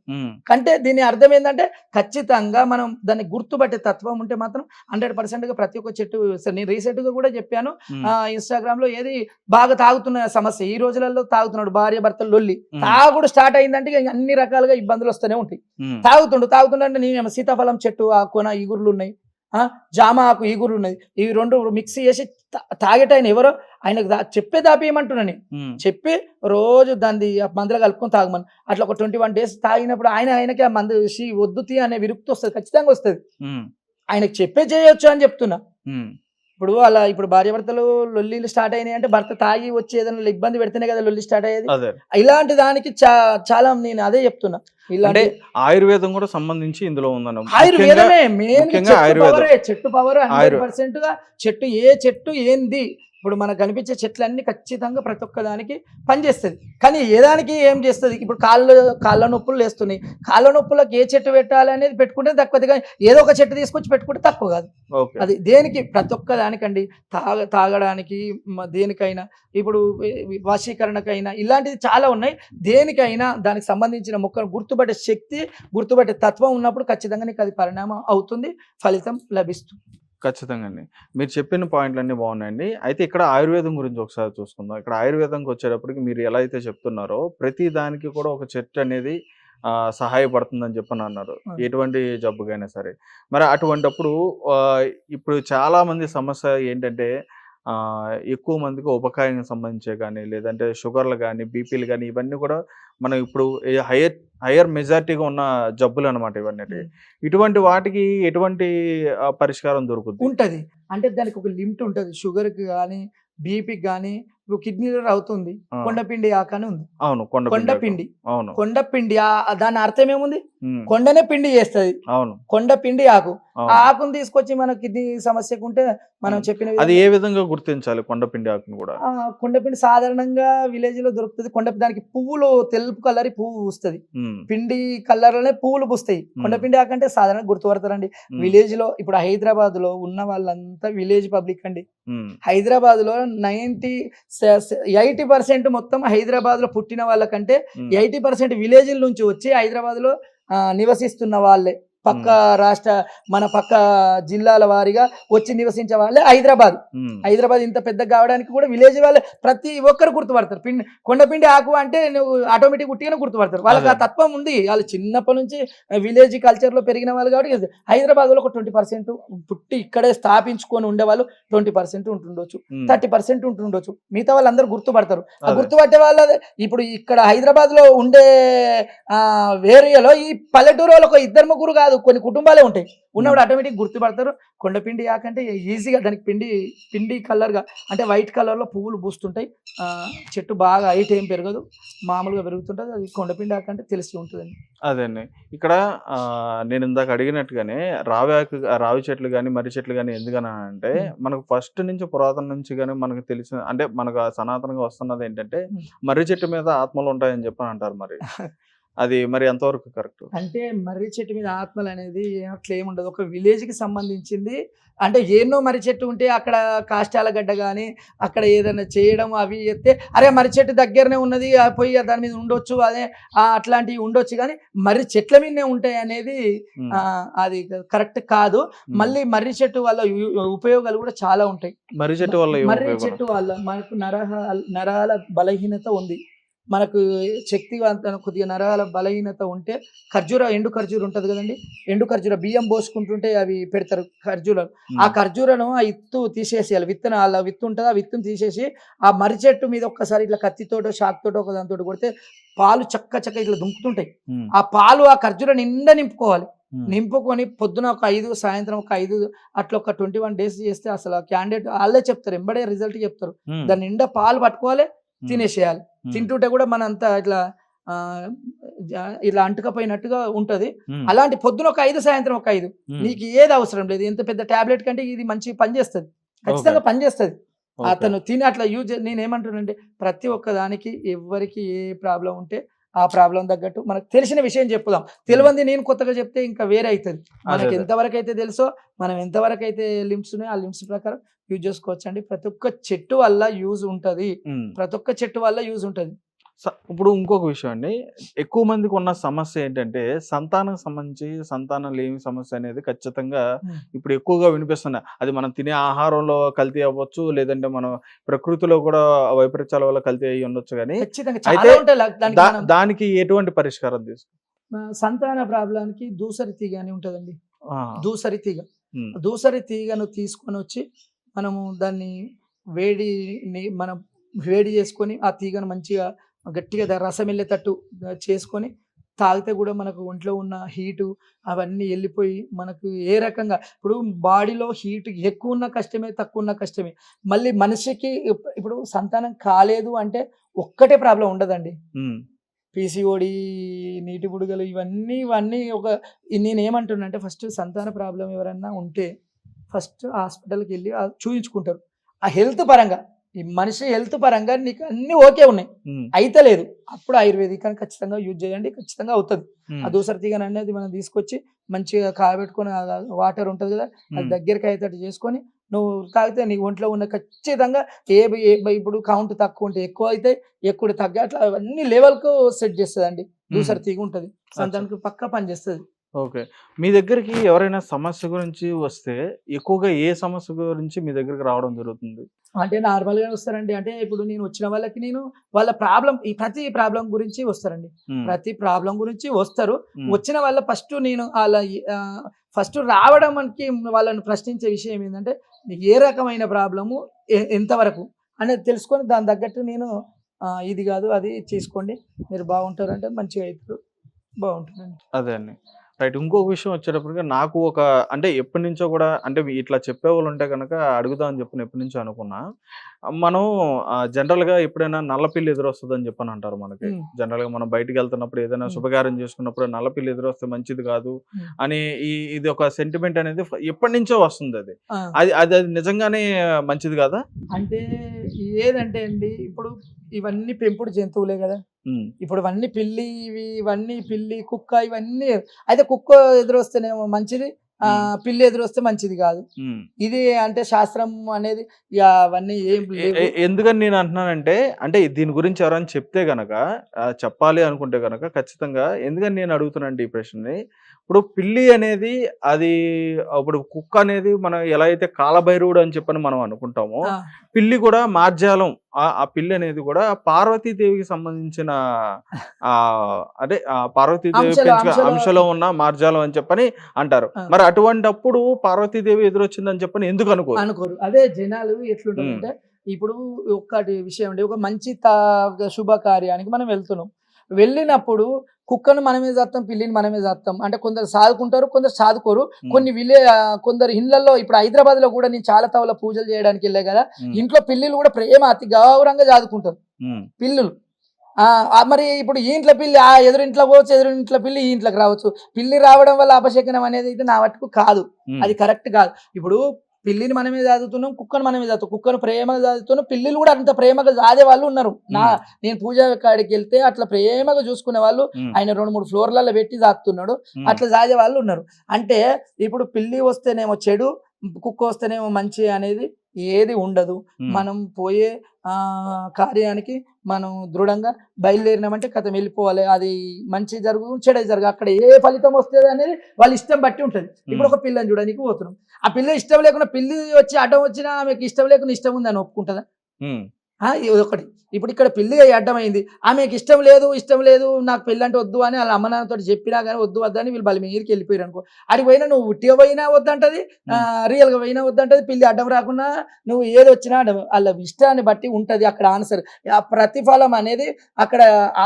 అంటే దీని అర్థం ఏంటంటే ఖచ్చితంగా మనం దాన్ని గుర్తుపట్టే తత్వం ఉంటే మాత్రం 100% గా ప్రతి ఒక్క చెట్టు. నేను రీసెంట్ గా కూడా చెప్పాను, ఇన్స్టాగ్రామ్ లో ఏది బాగా తాగుతున్న సమస్య ఈ రోజులలో తాగుతున్నాడు, భార్య భర్తలు లొల్లి, తాగుడు స్టార్ట్ అయిందంటే అన్ని రకాలుగా ఇబ్బందులు వస్తూనే ఉంటాయి. తాగుతుండే అంటే నేనేమో సీతాఫలం చెట్టు ఆకున ఈగుర్లు ఉన్నాయి, జామ ఆకు ఈగుర్లు ఉన్నాయి, ఇవి రెండు మిక్స్ చేసి తాగేటాయన ఎవరో ఆయనకు చెప్పే దాపేయమంటున్నాను. చెప్పి రోజు దాన్ని మందులో కలుపుకొని తాగమని అట్లా ఒక 21 days తాగినప్పుడు ఆయనకి ఆ మందు వద్దు అనే విరుక్తి వస్తుంది, ఖచ్చితంగా వస్తుంది. ఆయనకు చెప్పే చేయొచ్చు అని చెప్తున్నా. ఇప్పుడు భార్యాభర్తలు లొల్లిలు స్టార్ట్ అయినాయి అంటే భర్త తాగి వచ్చి ఏదైనా ఇబ్బంది పెడితేనే కదా లొల్లి స్టార్ట్ అయ్యేది. ఇలాంటి దానికి చాలా నేను అదే చెప్తున్నా. అంటే ఆయుర్వేదం కూడా సంబంధించి ఇందులో ఉందన్న. ఆయుర్వేదమే మెయిన్, చెట్టు పవర్ 100% గా చెట్టు. ఏ చెట్టు ఏంది ఇప్పుడు మనకు కనిపించే చెట్లన్నీ ఖచ్చితంగా ప్రతి ఒక్క దానికి పనిచేస్తుంది. కానీ ఏ దానికి ఏం చేస్తుంది, ఇప్పుడు కాళ్ళ నొప్పులు లేస్తున్నాయి, కాళ్ళ నొప్పులకు ఏ చెట్టు పెట్టాలి అనేది పెట్టుకుంటే తక్కువది, కానీ ఏదో ఒక చెట్టు తీసుకొచ్చి పెట్టుకుంటే తక్కువ కాదు. అది దేనికి ప్రతి ఒక్క దానికండి, తాగడానికి దేనికైనా, ఇప్పుడు వశీకరణకైనా ఇలాంటివి చాలా ఉన్నాయి. దేనికైనా దానికి సంబంధించిన మొక్కను గుర్తుపట్టే శక్తి, గుర్తుపట్టే తత్వం ఉన్నప్పుడు ఖచ్చితంగా నీకు అది పరిణామం అవుతుంది, ఫలితం లభిస్తుంది. ఖచ్చితంగా అండి. మీరు చెప్పిన పాయింట్లన్నీ బాగున్నాయండి. అయితే ఇక్కడ ఆయుర్వేదం గురించి ఒకసారి చూసుకుందాం. ఇక్కడ ఆయుర్వేదంకి వచ్చేటప్పటికి మీరు ఎలా అయితే చెప్తున్నారో ప్రతి దానికి కూడా ఒక చెట్టు అనేది సహాయపడుతుందని చెప్పని అన్నారు, ఎటువంటి జబ్బుకైనా సరే. మరి అటువంటప్పుడు ఇప్పుడు చాలామంది సమస్య ఏంటంటే ఎక్కువ మందికి ఉపకాయానికి సంబంధించే కానీ, లేదంటే షుగర్లు కానీ, బీపీలు కానీ, ఇవన్నీ కూడా మనం ఇప్పుడు హయ్యర్ మెజారిటీగా ఉన్న జబ్బులు అనమాట ఇవన్నీ. ఇటువంటి వాటికి ఎటువంటి పరిష్కారం దొరుకుతుంది ఉంటుంది అంటే దానికి ఒక లిమిట్ ఉంటుంది. షుగర్కి కానీ, బీపీకి కానీ, కిడ్నీలో అవుతుంది కొండపిండి ఆకని ఉంది. అవును, కొండపిండి. అవును, కొండపిండి దాని అర్థం ఏముంది, కొండనే పిండి చేస్తుంది. అవును, కొండపిండి ఆకు. ఆ ఆకును తీసుకొచ్చి మన కిడ్నీ సమస్యకు ఉంటే మనం చెప్పిన అది ఏ విధంగా గుర్తించాలి కొండపిండి ఆకును కూడా? కొండపిండి సాధారణంగా విలేజ్ లో దొరుకుతుంది. దానికి పువ్వులు తెలుపు కలర్ పువ్వు పూస్తుంది, పిండి కలర్ లోనే పువ్వులు పూస్తాయి. కొండపిండి ఆకు అంటే సాధారణంగా గుర్తుపడతారండి. విలేజ్ లో ఇప్పుడు హైదరాబాద్ లో ఉన్న వాళ్ళంతా విలేజ్ పబ్లిక్ అండి. హైదరాబాద్ లో 80% మొత్తం హైదరాబాద్ లో పుట్టిన వాళ్ళకంటే 80% విలేజ్ల నుంచి వచ్చి హైదరాబాద్ లో నివసిస్తున్న వాళ్ళే. పక్క మన పక్క జిల్లాల వారిగా వచ్చి నివసించే వాళ్ళే హైదరాబాద్ ఇంత పెద్ద కావడానికి కూడా విలేజ్ వాళ్ళే ప్రతి ఒక్కరు గుర్తుపడతారు. కొండపిండి ఆకు అంటే నువ్వు ఆటోమేటిక్ ఉట్టిగానే గుర్తుపడతారు. వాళ్ళకి ఆ తత్వం ఉంది. వాళ్ళు చిన్నప్పటి నుంచి విలేజ్ కల్చర్ లో పెరిగిన వాళ్ళు కాబట్టి హైదరాబాద్ లో ఒక 20% పుట్టి ఇక్కడే స్థాపించుకొని ఉండేవాళ్ళు 20% ఉంటుండొచ్చు, 30% ఉంటుండొచ్చు. మిగతా వాళ్ళందరూ గుర్తుపడతారు. ఆ గుర్తుపట్టే వాళ్ళ ఇప్పుడు ఇక్కడ హైదరాబాద్ లో ఉండే ఏరియాలో ఈ పల్లెటూరు వాళ్ళకు 2-3 కాదు, కొన్ని కుటుంబాలే ఉంటాయి. ఉన్నప్పుడు ఆటోమేటిక్ గుర్తుపడతారు. కొండపిండి ఆకంటే ఈజీగా దానికి పిండి కలర్ గా అంటే వైట్ కలర్ లో పువ్వులు పూస్తుంటాయి. చెట్టు బాగా హైట్ ఏం పెరగదు, మామూలుగా పెరుగుతుంటది. అది కొండపిండి ఆకంటే తెలిసి ఉంటుందండి. అదండి. ఇక్కడ నేను ఇందాక అడిగినట్టుగానే రావి చెట్లు కానీ, మర్రి చెట్లు కానీ ఎందుకని అంటే మనకు ఫస్ట్ నుంచి పురాతన నుంచి కానీ మనకు తెలిసిన అంటే మనకు సనాతనంగా వస్తున్నది ఏంటంటే మర్రి చెట్టు మీద ఆత్మలు ఉంటాయని చెప్పని అంటారు. మరి అది మరి ఎంతవరకు కరెక్ట్? అంటే మర్రి చెట్టు మీద ఆత్మలు అనేది అట్లా ఏముండదు. ఒక విలేజ్ కి సంబంధించింది. అంటే ఎన్నో మర్రి చెట్టు ఉంటే అక్కడ కాష్టాల గడ్డ కానీ అక్కడ ఏదైనా చేయడం అవి చేస్తే అరే మర్రి చెట్టు దగ్గరనే ఉన్నది పోయి దాని మీద ఉండొచ్చు, అదే అట్లాంటివి ఉండొచ్చు. కానీ మర్రి చెట్ల మీదనే ఉంటాయి అనేది అది కరెక్ట్ కాదు. మళ్ళీ మర్రి చెట్టు వల్ల ఉపయోగాలు కూడా చాలా ఉంటాయి. మర్రి చెట్టు వల్ల మనకు నరాల బలహీనత ఉంది. మనకు శక్తివంతం కొద్దిగా నరాల బలహీనత ఉంటే ఎండు ఖర్జూర ఉంటుంది కదండి, ఎండు ఖర్జూర బియ్యం పోసుకుంటుంటే అవి పెడతారు ఖర్జూరాలు. ఆ ఖర్జూరను ఆ ఇత్తు తీసేసేయాలి, విత్తనం అలా విత్తు ఉంటుంది, ఆ విత్తును తీసేసి ఆ మర్రి చెట్టు మీద ఒక్కసారి ఇట్లా కత్తితోటో షాక్ తోటో ఒక దానితో కొడితే పాలు చక్క ఇట్లా దుంకుతుంటాయి. ఆ పాలు ఆ ఖర్జూర నిండా నింపుకోవాలి. నింపుకొని పొద్దున ఒక 5, సాయంత్రం ఒక 5, అట్లా ఒక 21 days చేస్తే అసలు క్యాండిడేట్ వాళ్ళే చెప్తారు, ఎంబడే రిజల్ట్ చెప్తారు. దాని నిండా పాలు పట్టుకోవాలి, తినేసేయాలి. తింటుంటే కూడా మన అంతా ఇట్లా ఇలా అంటుకపోయినట్టుగా ఉంటది. అలాంటి పొద్దున ఒక 5, సాయంత్రం ఒక 5, నీకు ఏది అవసరం లేదు. ఎంత పెద్ద టాబ్లెట్ కంటే ఇది మంచి పనిచేస్తుంది, ఖచ్చితంగా పనిచేస్తుంది. అతను తిని అట్లా నేనేమంటున్నానంటే ప్రతి ఒక్క దానికి ఎవరికి ఏ ప్రాబ్లం ఉంటే ఆ ప్రాబ్లం తగ్గట్టు మనకు తెలిసిన విషయం చెప్పుదాం. తెలియంది నేను కొత్తగా చెప్తే ఇంకా వేరే అవుతుంది. మనకి ఎంతవరకు అయితే తెలుసో, మనం ఎంతవరకు అయితే లిమిట్స్ ఉన్నాయో ఆ లిమిట్స్ ప్రకారం యూజ్ చేసుకోవచ్చు అండి. ప్రతి ఒక్క చెట్టు వల్ల యూజ్ ఉంటది, ప్రతి ఒక్క చెట్టు వల్ల యూజ్ ఉంటది. ఇప్పుడు ఇంకొక విషయం అండి, ఎక్కువ మందికి ఉన్న సమస్య ఏంటంటే సంతానం సంబంధించి సంతానం లేని సమస్య అనేది ఖచ్చితంగా ఇప్పుడు ఎక్కువగా వినిపిస్తున్నాయి. అది మనం తినే ఆహారంలో కల్తీ అవ్వచ్చు, లేదంటే మనం ప్రకృతిలో కూడా వైపరీత్యాల వల్ల కల్తీ అయ్యి ఉండొచ్చు. కానీ దానికి ఎటువంటి పరిష్కారం సంతాన ప్రాబ్లానికి దూసరి తీగ అని ఉంటదండి. దూసరి తీగ, దూసరి తీగను తీసుకొని వచ్చి మనము దాన్ని మనం వేడి చేసుకొని ఆ తీగను మంచిగా గట్టిగా రసం వెళ్ళేటట్టు చేసుకొని తాగితే కూడా మనకు ఒంట్లో ఉన్న హీటు అవన్నీ వెళ్ళిపోయి మనకు ఏ రకంగా ఇప్పుడు బాడీలో హీట్ ఎక్కువ ఉన్న కష్టమే, తక్కువ ఉన్న కష్టమే. మళ్ళీ మనిషికి ఇప్పుడు సంతానం కాలేదు అంటే ఒక్కటే ప్రాబ్లం ఉండదండి. పీసీఓడి, నీటి బుడగలు, ఇవన్నీ ఒక నేనేమంటున్నా అంటే ఫస్ట్ సంతాన ప్రాబ్లం ఎవరన్నా ఉంటే ఫస్ట్ హాస్పిటల్కి వెళ్ళి చూయించుకుంటారు. ఆ హెల్త్ పరంగా, ఈ మనిషి హెల్త్ పరంగా నీకు అన్ని ఓకే ఉన్నాయి, అయితే లేదు, అప్పుడు ఆయుర్వేదిక్ అని ఖచ్చితంగా యూజ్ చేయండి, ఖచ్చితంగా అవుతుంది. ఆ దూసరి తీగని అనేది మనం తీసుకొచ్చి మంచిగా కాబెట్టుకొని వాటర్ ఉంటుంది కదా, అది దగ్గరికి అయ్యేటట్టు చేసుకొని నువ్వు తాగితే నీ ఒంట్లో ఉన్న ఖచ్చితంగా ఇప్పుడు కౌంట్ తక్కువ ఉంటే ఎక్కువ అయితే, ఎక్కువ తగ్గ అట్లా అన్ని లెవెల్కు సెట్ చేస్తుంది అండి. దూసరి తీగ ఉంటుంది, సంతానికి పక్కా పని చేస్తుంది. ఓకే. మీ దగ్గరికి ఎవరైనా సమస్య గురించి వస్తే ఎక్కువగా ఏ సమస్య గురించి మీ దగ్గరికి రావడం జరుగుతుంది? అంటే నార్మల్‌గానే వస్తారండి. అంటే ఇప్పుడు నేను వచ్చిన వాళ్ళకి వాళ్ళ ప్రతి ప్రాబ్లమ్ గురించి వస్తారండి. ప్రతి ప్రాబ్లమ్ గురించి వస్తారు. వచ్చిన వాళ్ళ ఫస్ట్ రావడానికి వాళ్ళని ప్రశ్నించే విషయం ఏంటంటే ఏ రకమైన ప్రాబ్లము, ఎంతవరకు అనేది తెలుసుకొని దాని తగ్గట్టు ఇది కాదు అది చేసుకోండి, మీరు బాగుంటారంటే మంచిగా అవుతారు, బాగుంటుందండి. అదే అండి. రైట్. ఇంకొక విషయం వచ్చేటప్పటికి నాకు అంటే ఎప్పటి నుంచో కూడా, అంటే ఇట్లా చెప్పేవాళ్ళు ఉంటే కనుక అడుగుదామని చెప్పి ఎప్పటి నుంచో అనుకున్నా. మనం జనరల్గా ఎప్పుడైనా నల్లపిల్లి ఎదురొస్తుందని చెప్పని అంటారు మనకి. జనరల్గా మనం బయటికి వెళ్తున్నప్పుడు ఏదైనా శుభకార్యం చేసుకున్నప్పుడు నల్లపిల్లి ఎదురొస్తే మంచిది కాదు అని ఇది ఒక సెంటిమెంట్ అనేది ఎప్పటి నుంచో వస్తుంది. అది అది అది నిజంగానే మంచిది కాదా? అంటే ఏదంటే అండి, ఇప్పుడు ఇవన్నీ పెంపుడు జంతువులే కదా, ఇప్పుడు ఇవన్నీ పిల్లి, కుక్క, ఇవన్నీ అయితే కుక్క ఎదురొస్తేనేమో మంచిది, పిల్లి ఎదురొస్తే మంచిది కాదు. ఇది అంటే శాస్త్రం అనేది అవన్నీ ఎందుకని నేను అంటున్నానంటే, అంటే దీని గురించి ఎవరైనా చెప్తే గనక, చెప్పాలి అనుకుంటే గనక ఖచ్చితంగా, ఎందుకని నేను అడుగుతున్నాను ఈ ప్రశ్నని. ఇప్పుడు పిల్లి అనేది ఇప్పుడు కుక్క అనేది మనం ఎలా అయితే కాలభైరవుడు అని చెప్పని మనం అనుకుంటామో, పిల్లి కూడా మార్జాలం. ఆ పిల్లి అనేది కూడా పార్వతీదేవికి సంబంధించిన అదే పార్వతీదేవి అంశలో ఉన్న మార్జాలం అని చెప్పని అంటారు. మరి అటువంటిప్పుడు పార్వతీదేవి ఎదురొచ్చిందని చెప్పని ఎందుకు అనుకోరు? అదే జనాలు ఎట్లుంటారంటే, ఇప్పుడు ఒక్కటి విషయం అండి, ఒక మంచి శుభకార్యానికి మనం వెళ్తున్నాం, వెళ్ళినప్పుడు కుక్కను మనమే చేస్తాం, పిల్లిని మనమే చేస్తాం. అంటే కొందరు సాదుకుంటారు, కొందరు సాదుకోరు. కొందరు ఇళ్లలో, ఇప్పుడు హైదరాబాద్ లో కూడా నేను చాలా తవల పూజలు చేయడానికి వెళ్ళే కదా, ఇంట్లో పిల్లిలు కూడా ప్రేమ అతి గౌరవంగా సాదుకుంటారు పిల్లులు. మరి ఇప్పుడు ఈ ఇంట్లో పిల్లి ఎదురింట్లో పోవచ్చు, ఎదురింట్లో పిల్లి ఈ ఇంట్లోకి రావచ్చు. పిల్లి రావడం వల్ల అపశకనం అనేది అయితే నా మటుకు కాదు, అది కరెక్ట్ కాదు. ఇప్పుడు పిల్లిని మనమే చదువుతున్నాం, కుక్కను మనమే చదువుతాం, కుక్కను ప్రేమగా చదువుతున్నాం, పిల్లిలు కూడా అంత ప్రేమగా చాదే వాళ్ళు ఉన్నారు. నేను పూజ కాడికి వెళ్తే అట్లా ప్రేమగా చూసుకునే వాళ్ళు, ఆయన 2-3 ఫ్లోర్లలో పెట్టి చాతున్నాడు, అట్లా చాదే వాళ్ళు ఉన్నారు. అంటే ఇప్పుడు పిల్లి వస్తేనేమో చెడు, కుక్క వస్తేనేమో మంచి అనేది ఏది ఉండదు. మనం పోయే కార్యానికి మనం దృఢంగా బయలుదేరినామంటే కథ వెళ్ళిపోవాలి. అది మంచి జరుగు, చెడు జరుగు, అక్కడ ఏ ఫలితం వస్తుంది అనేది వాళ్ళ ఇష్టం బట్టి ఉంటుంది. ఇప్పుడు ఒక పిల్లని చూడడానికి పోతున్నాం, ఆ పిల్ల ఇష్టం లేకుండా, పిల్లి వచ్చి అడ్డం వచ్చినా ఆమెకి ఇష్టం లేకుండా ఇష్టం ఉంది అని ఒప్పుకుంటుందా? ఇది ఒకటి. ఇప్పుడు ఇక్కడ పెళ్లి అడ్డమైంది, ఆమెకి ఇష్టం లేదు నాకు పెళ్ళి అంటే వద్దు అని వాళ్ళ అమ్మ నాన్నతో చెప్పినా కానీ వద్దు వద్దని వీళ్ళు బలి మీదకి వెళ్ళిపోయారు అనుకో, అడిగి పోయినా నువ్వు ఉట్టిగా పోయినా వద్దంటది, రియల్గా పోయినా వద్దంటది, పెళ్లి అడ్డం రాకుండా నువ్వు ఏది వచ్చినా వాళ్ళ ఇష్టాన్ని బట్టి ఉంటది అక్కడ ఆన్సర్. ఆ ప్రతిఫలం అనేది అక్కడ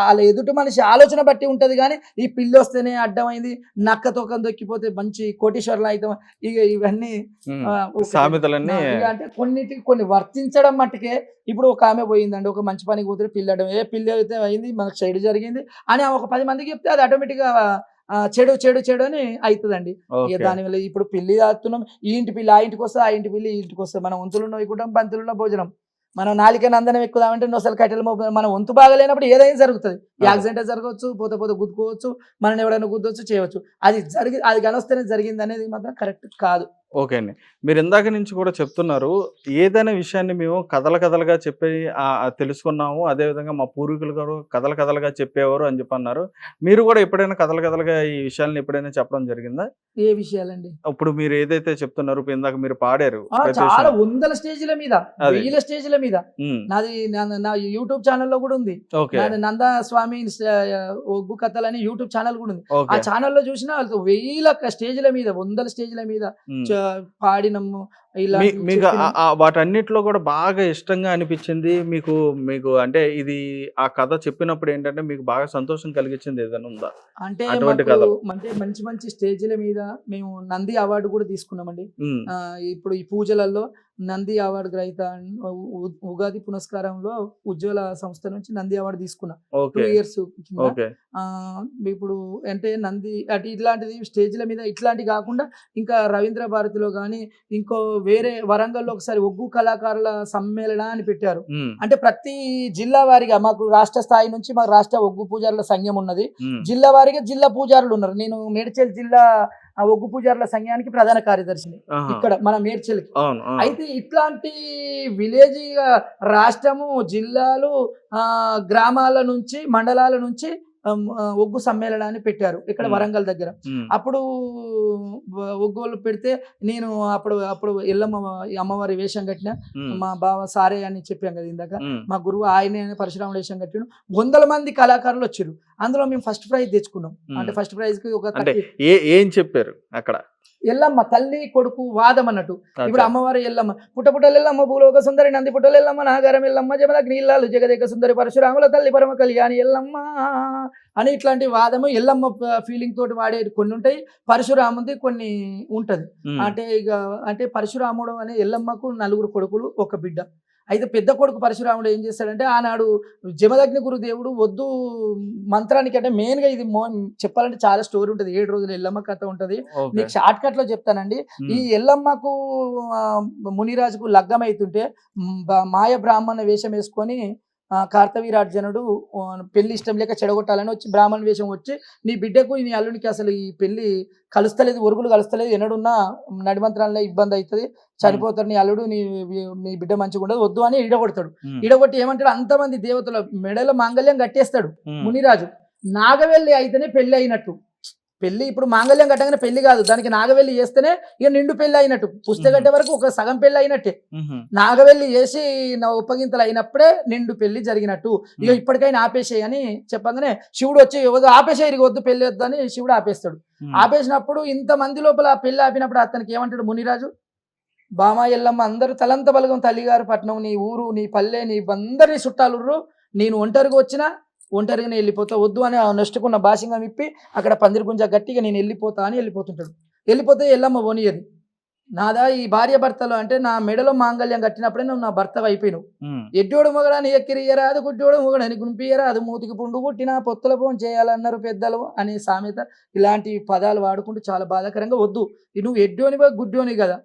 వాళ్ళ ఎదుటి మనిషి ఆలోచన బట్టి ఉంటది. కానీ ఈ పిల్లి వస్తేనే అడ్డమైంది, నక్క తోకం దొక్కిపోతే మంచి కోటీశ్వర్లు అయితే ఇక ఇవన్నీ సామెతలన్నీ అంటే కొన్ని వర్తించడం మట్టుకే. ఇప్పుడు ఒక ఆమె పోయిందండి, ఒక మంచి పనికి పోతే పిల్లి అడ్డం, పిల్లి అయితే అయింది మనకు చెడు జరిగింది అని ఒక 10 మందికి చెప్తే అది ఆటోమేటిక్గా చెడు అని అవుతుందండి. ఇక దానివల్ల ఇప్పుడు పిల్లి తాగుతున్నాం, ఈ ఇంటి పిల్లి ఆ ఇంటికి వస్తుంది, ఆ ఇంటి పిల్లి ఈ ఇంటికి వస్తుంది, మనం వంతులు నోయకుంటాం బంతులున్న భోజనం, మనం నాలిక నందనం ఎక్కుదామంటే నొసలు కట్టెలు మనం వంతు బాగలేనప్పుడు ఏదైనా జరుగుతుంది, యాక్సిడెంట్ జరగవచ్చు, పోతే గుద్దుకోవచ్చు, మనం ఎవరైనా గుద్దవచ్చు, చేయవచ్చు. అది కనొస్తేనే జరిగింది అనేది మాత్రం కరెక్ట్ కాదు. ఓకే అండి. మీరు ఇందాక నుంచి కూడా చెప్తున్నారు, ఏదైనా విషయాన్ని మేము కథలుగా చెప్పి తెలుసుకున్నాము, అదేవిధంగా మా పూర్వీకులు గారు కథలుగా చెప్పేవారు అని చెప్పి అన్నారు. మీరు కూడా ఎప్పుడైనా కథలుగా ఈ విషయాలను ఎప్పుడైనా చెప్పడం జరిగిందా? ఏ విషయాలండి? ఇప్పుడు మీరు ఏదైతే చెప్తున్నారు, ఇందాక మీరు పాడారు చాలా వందల స్టేజ్ల మీద, వేల స్టేజ్ల మీద, నాది నా యూట్యూబ్ ఛానల్లో కూడా ఉంది. నందా స్వామి ఒగ్గు కథలని యూట్యూబ్ ఛానల్ కూడా ఉంది. ఆ ఛానల్లో చూసినా వేల స్టేజ్ల మీద, వందల స్టేజ్ల మీద పాడినము. మీకు వాటన్నిటిలో కూడా బాగా ఇష్టంగా అనిపించింది మీకు అంటే ఇది ఆ కథ చెప్పినప్పుడు ఏంటంటే మీకు బాగా సంతోషం కలిగించింది ఏదైనా ఉందా? అంటే మంచి స్టేజ్ల మీద మేము నంది అవార్డు కూడా తీసుకున్నామండి. ఇప్పుడు ఈ పూజలలో నంది అవార్డు గ్రహీత, ఉగాది పునస్కారంలో ఉజ్వల సంస్థ నుంచి నంది అవార్డు తీసుకున్నా 2 years కింద. ఇప్పుడు అంటే నంది అటు ఇట్లాంటిది స్టేజ్ల మీద ఇట్లాంటివి కాకుండా ఇంకా రవీంద్ర భారతిలో కానీ ఇంకో వేరే వరంగల్లో ఒకసారి ఒగ్గు కళాకారుల సమ్మేళన అని పెట్టారు. అంటే ప్రతి జిల్లా వారిగా మాకు రాష్ట్ర స్థాయి నుంచి మాకు రాష్ట్ర ఒగ్గు పూజారుల సంఘం ఉన్నది, జిల్లా వారిగా జిల్లా పూజారులు ఉన్నారు. నేను మేడ్చల్ జిల్లా ఒగ్గు పూజారుల సంఘానికి ప్రధాన కార్యదర్శిని ఇక్కడ మన మేడ్చల్కి. అయితే ఇట్లాంటి విలేజ్ రాష్ట్రము, జిల్లాలు, గ్రామాల నుంచి, మండలాల నుంచి ఒగ్గు సమ్మేళనాన్ని పెట్టారు ఇక్కడ వరంగల్ దగ్గర. అప్పుడు ఒగ్గోలు పెడితే నేను అప్పుడు ఎల్లమ్మ అమ్మవారి వేషం కట్టిన, మా బావ సారే అని చెప్పాం కదా ఇందాక, మా గురువు ఆయనే పరశురాముడు వేషం కట్టిన 100 మంది కళాకారులు వచ్చారు. అందులో మేము ఫస్ట్ ప్రైజ్ తెచ్చుకున్నాం. అంటే ఫస్ట్ ప్రైజ్ కి ఒక ఏం చెప్పారు అక్కడ? ఎల్లమ్మ తల్లి కొడుకు వాదం అన్నట్టు. ఇప్పుడు అమ్మవారి ఎల్లమ్మ పుట్టపుట్టలెల్లమ్మ భూలోక సుందరి నంది పుట్టలెల్లమ్మ నాగారం ఎల్లమ్మ జమదగ్ని ఇల్లాలు జగదేక సుందరి పరశురాముల తల్లి పరమ కళ్యాణి ఎల్లమ్మ అని ఇట్లాంటి వాదము ఎల్లమ్మ ఫీలింగ్ తోటి వాడేది కొన్ని ఉంటాయి, పరశురాముది కొన్ని ఉంటది. అంటే పరశురాముడు అనే ఎల్లమ్మకు 4 కొడుకులు 1 బిడ్డ. అయితే పెద్ద కొడుకు పరశురాముడు ఏం చేస్తాడంటే ఆనాడు జమదగ్ని గురుదేవుడు వద్దు మంత్రానికి, అంటే మెయిన్ గా ఇది చెప్పాలంటే చాలా స్టోరీ ఉంటుంది, 7 రోజులు ఎల్లమ్మ కథ ఉంటది. మీకు షార్ట్ కట్ లో చెప్తానండి. ఈ ఎల్లమ్మకు మునిరాజుకు లగ్గం అవుతుంటే మాయ బ్రాహ్మణ వేషం వేసుకొని కార్తవీరార్జునుడు పెళ్లి ఇష్టం లేక చెడగొట్టాలని వచ్చి బ్రాహ్మణ వేషం వచ్చి, నీ బిడ్డకు నీ అల్లునికి అసలు ఈ పెళ్లి కలుస్తలేదు, ఒరుగులు కలుస్తలేదు, ఎన్నడున్నా నడిమంత్రాలనే ఇబ్బంది అవుతుంది, చనిపోతాడు నీ అల్లుడు, నీ బిడ్డ మంచిగా ఉండదు, వద్దు అని ఈడగొడతాడు. ఈడగొట్టి ఏమంటాడు, అంతమంది దేవతల మెడలో మాంగళ్యం కట్టేస్తాడు మునిరాజు. నాగవెల్లి అయితేనే పెళ్లి అయినట్టు. పెళ్లి ఇప్పుడు మాంగళ్యం కట్టగానే పెళ్లి కాదు, దానికి నాగవెల్లి చేస్తేనే ఇక నిండు పెళ్లి అయినట్టు. పుస్తకం కట్టే వరకు ఒక సగం పెళ్లి అయినట్టే, నాగవెల్లి చేసి నా ఉప్పగింతలు అయినప్పుడే నిండు పెళ్లి జరిగినట్టు. ఇక ఇప్పటికైనా ఆపేసేయి అని చెప్పగానే శివుడు వచ్చి ఆపేసేయి, వద్దు పెళ్లి వద్దు అని శివుడు ఆపేస్తాడు. ఆపేసినప్పుడు ఇంతమంది లోపల పెళ్లి ఆపినప్పుడు అతనికి ఏమంటాడు మునిరాజు, బామా ఎల్లమ్మ అందరూ తలంత బలగం తల్లిగారు పట్నం, నీ ఊరు నీ పల్లె నీ అందరినీ చుట్టాలుర్రు, నేను ఒంటరిగా వచ్చినా ఒంటరిగానే వెళ్ళిపోతా, వద్దు అని నొచ్చుకున్న భాషంగా విప్పి అక్కడ పందిరి గుంజ గట్టిగా నేను వెళ్ళిపోతా అని వెళ్ళిపోతుంటాడు. వెళ్ళిపోతే ఎల్లమ్మ పోనీయది. నాదా ఈ భార్య భర్తలు అంటే నా మెడలో మాంగళ్యం కట్టినప్పుడే నువ్వు నా భర్త అయిపోయినావు, ఎడ్డోడు మొగడాని ఎక్కిరియరాదు గుడ్డోడు మొగడని గుంపియరాదు, మూతికి పుండు పుట్టినా పొత్తుల పోన్ చేయాలన్నారు పెద్దలు అనే సామెత. ఇలాంటి పదాలు వాడుకుంటూ చాలా బాధాకరంగా, వద్దు నువ్వు ఎడ్డోని గుడ్డోని కదా,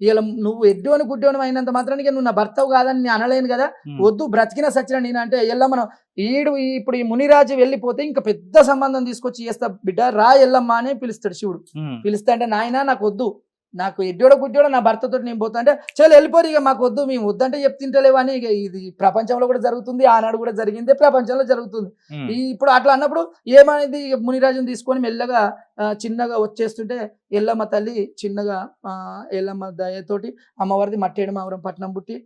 ఇలా నువ్వు ఎడ్డోని గుడ్డోని అయినంత మాత్రానికి నువ్వు నా భర్తవు కాదని నేను అనలేను కదా, వద్దు బ్రతికిన సచిన నేను అంటే ఎల్లమ్మను ఇప్పుడు ఈ మునిరాజు వెళ్ళిపోతే ఇంకా పెద్ద సంబంధం తీసుకొచ్చి చేస్తా బిడ్డ రా ఎల్లమ్మ అని పిలుస్తాడు శివుడు. పిలుస్తా అంటే నాయన నాకు వద్దు, నాకు ఎడ్డోడ గుడ్డోడ నా భర్తతో నేను పోతా అంటే చాలా వెళ్ళిపోరు, ఇక మాకు వద్దు, మేము వద్దంటే చెప్తుంటలేవు అని. ఇక ఇది ప్రపంచంలో కూడా జరుగుతుంది, ఆనాడు కూడా జరిగింది, ప్రపంచంలో జరుగుతుంది. ఇప్పుడు అట్లా అన్నప్పుడు ఏమనేది, మునిరాజుని తీసుకొని మెల్లగా చిన్నగా వచ్చేస్తుంటే ఎల్లమ్మ తల్లి చిన్నగా ఎల్లమ్మ దయతోటి అమ్మవారిది మట్టేడు మావరం పట్నం పుట్టి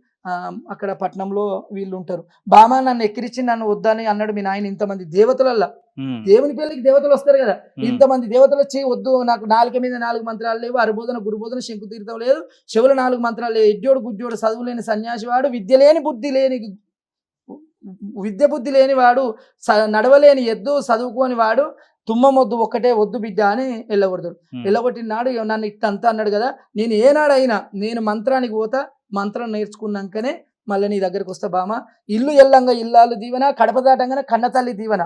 అక్కడ పట్నంలో వీళ్ళు ఉంటారు. బామ నన్ను ఎక్కిరించి నన్ను వద్దని అన్నాడు మీ నాయన. ఇంతమంది దేవతలల్లా దేవుని పెళ్లికి దేవతలు వస్తారు కదా, ఇంతమంది దేవతలు వచ్చి వద్దు నాకు నాలుక మీద 4 మంత్రాలు లేవు, అరుబోధన గురుబోధన శంకు తీర్థం లేదు, చెవులు 4 మంత్రాలు లేవు, ఎడ్డోడు గుడ్డోడు చదువు లేని సన్యాసి వాడు, విద్య బుద్ధి లేని వాడు, నడవలేని ఎద్దు చదువుకోని వాడు, తుమ్మ మొద్దు ఒక్కటే వద్దు బిడ్డ అని వెళ్ళగొడతాడు. వెళ్ళగొట్టినాడు నన్ను ఇట్టంతా అన్నాడు కదా, నేను ఏనాడైనా నేను మంత్రానికి పోతా, మంత్రం నేర్చుకున్నాకనే మళ్ళీ నీ దగ్గరికి వస్తా బామ. ఇల్లు ఎల్లంగా ఇల్లాలు దీవెన, కడప దాటంగానే కన్నతల్లి దీవెన.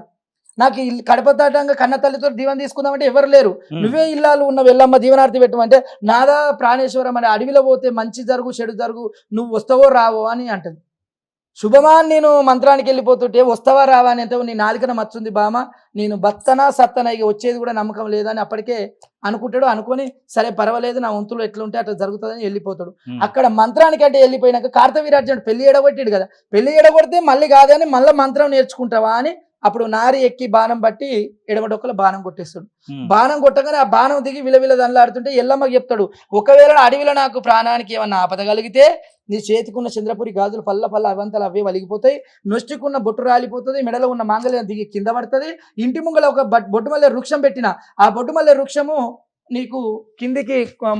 నాకు కడప దాటంగా కన్న తల్లితో దీవెన తీసుకుందామంటే ఎవరు లేరు, నువ్వే ఇల్లాలు ఉన్న వెళ్ళమ్మ దీవెనార్తి పెట్టమంటే నాదా ప్రాణేశ్వరం అనే అడవిలో పోతే మంచి జరుగు చెడు జరుగు, నువ్వు వస్తావో రావో అని అంటది. శుభమా నేను మంత్రానికి వెళ్ళిపోతుంటే వస్తావా రావా అని అంటే నీ నాలుకన మచ్చుంది బామ, నేను బత్తనా సత్తనా ఇక వచ్చేది కూడా నమ్మకం లేదని అప్పటికే అనుకుంటాడు. అనుకొని సరే పర్వాలేదు నా వంతులు ఎట్లుంటే అట్లా జరుగుతుందని వెళ్ళిపోతాడు. అక్కడ మంత్రానికి అంటే వెళ్ళిపోయినాక కార్తవీర్యార్జునుడు పెళ్లి ఎడగొట్టాడు కదా, పెళ్లి ఎడగొడితే మళ్ళీ కాదని మళ్ళీ మంత్రం నేర్చుకుంటావా అని అప్పుడు నారి ఎక్కి బాణం బట్టి ఎడమడొక్కల బాణం కొట్టేస్తాడు. బాణం కొట్టగానే ఆ బాణం దిగి విలవిల దండలాడుతుంటే ఎల్లమ్మకి చెప్తాడు, ఒకవేళ అడవిలో నాకు ప్రాణానికి ఏమన్నా ఆపద కలిగితే నీ చేతికున్న చంద్రపురి గాజులు పల్ల అవంతలు అవే వలిగిపోతాయి, నొష్టికున్న బొట్టు రాలిపోతుంది, మెడలో ఉన్న మాంగళ్యం దిగి కింద పడుతుంది, ఇంటి ముంగల ఒక బొడ్డుమల్లె వృక్షం పెట్టిన ఆ బొడ్డుమల్లె వృక్షము నీకు కిందికి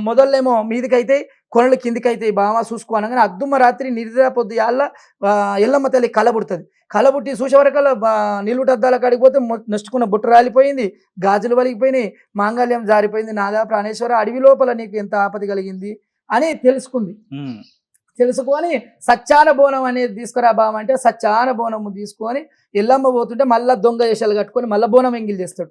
మొదలేమో మీదికైతే కొనలు కిందికైతే బాగా చూసుకో అనగానే అద్దుమ్మ రాత్రి నిద్ర పొద్దు యాళ్ళ ఎల్లమ్మ తల్లి కలబుడుతుంది. కలబుట్టి చూసేవరకల్లా నిలువుటద్దాల కాడిపోతే నొచ్చుకున్న బొట్టు రాలిపోయింది, గాజులు వలిగిపోయినాయి, మాంగళ్యం జారిపోయింది. నాదా ప్రాణేశ్వర అడవి లోపల నీకు ఎంత ఆపద కలిగింది అని తెలుసుకుంది. తెలుసుకొని సచ్చాన బోనం అనేది తీసుకురా బామ అంటే సచ్చాన బోనము తీసుకొని ఎల్లమ్మ పోతుంటే మళ్ళీ దొంగ వేషాలు కట్టుకొని మళ్ళీ బోనం ఎంగిల్ చేస్తాడు.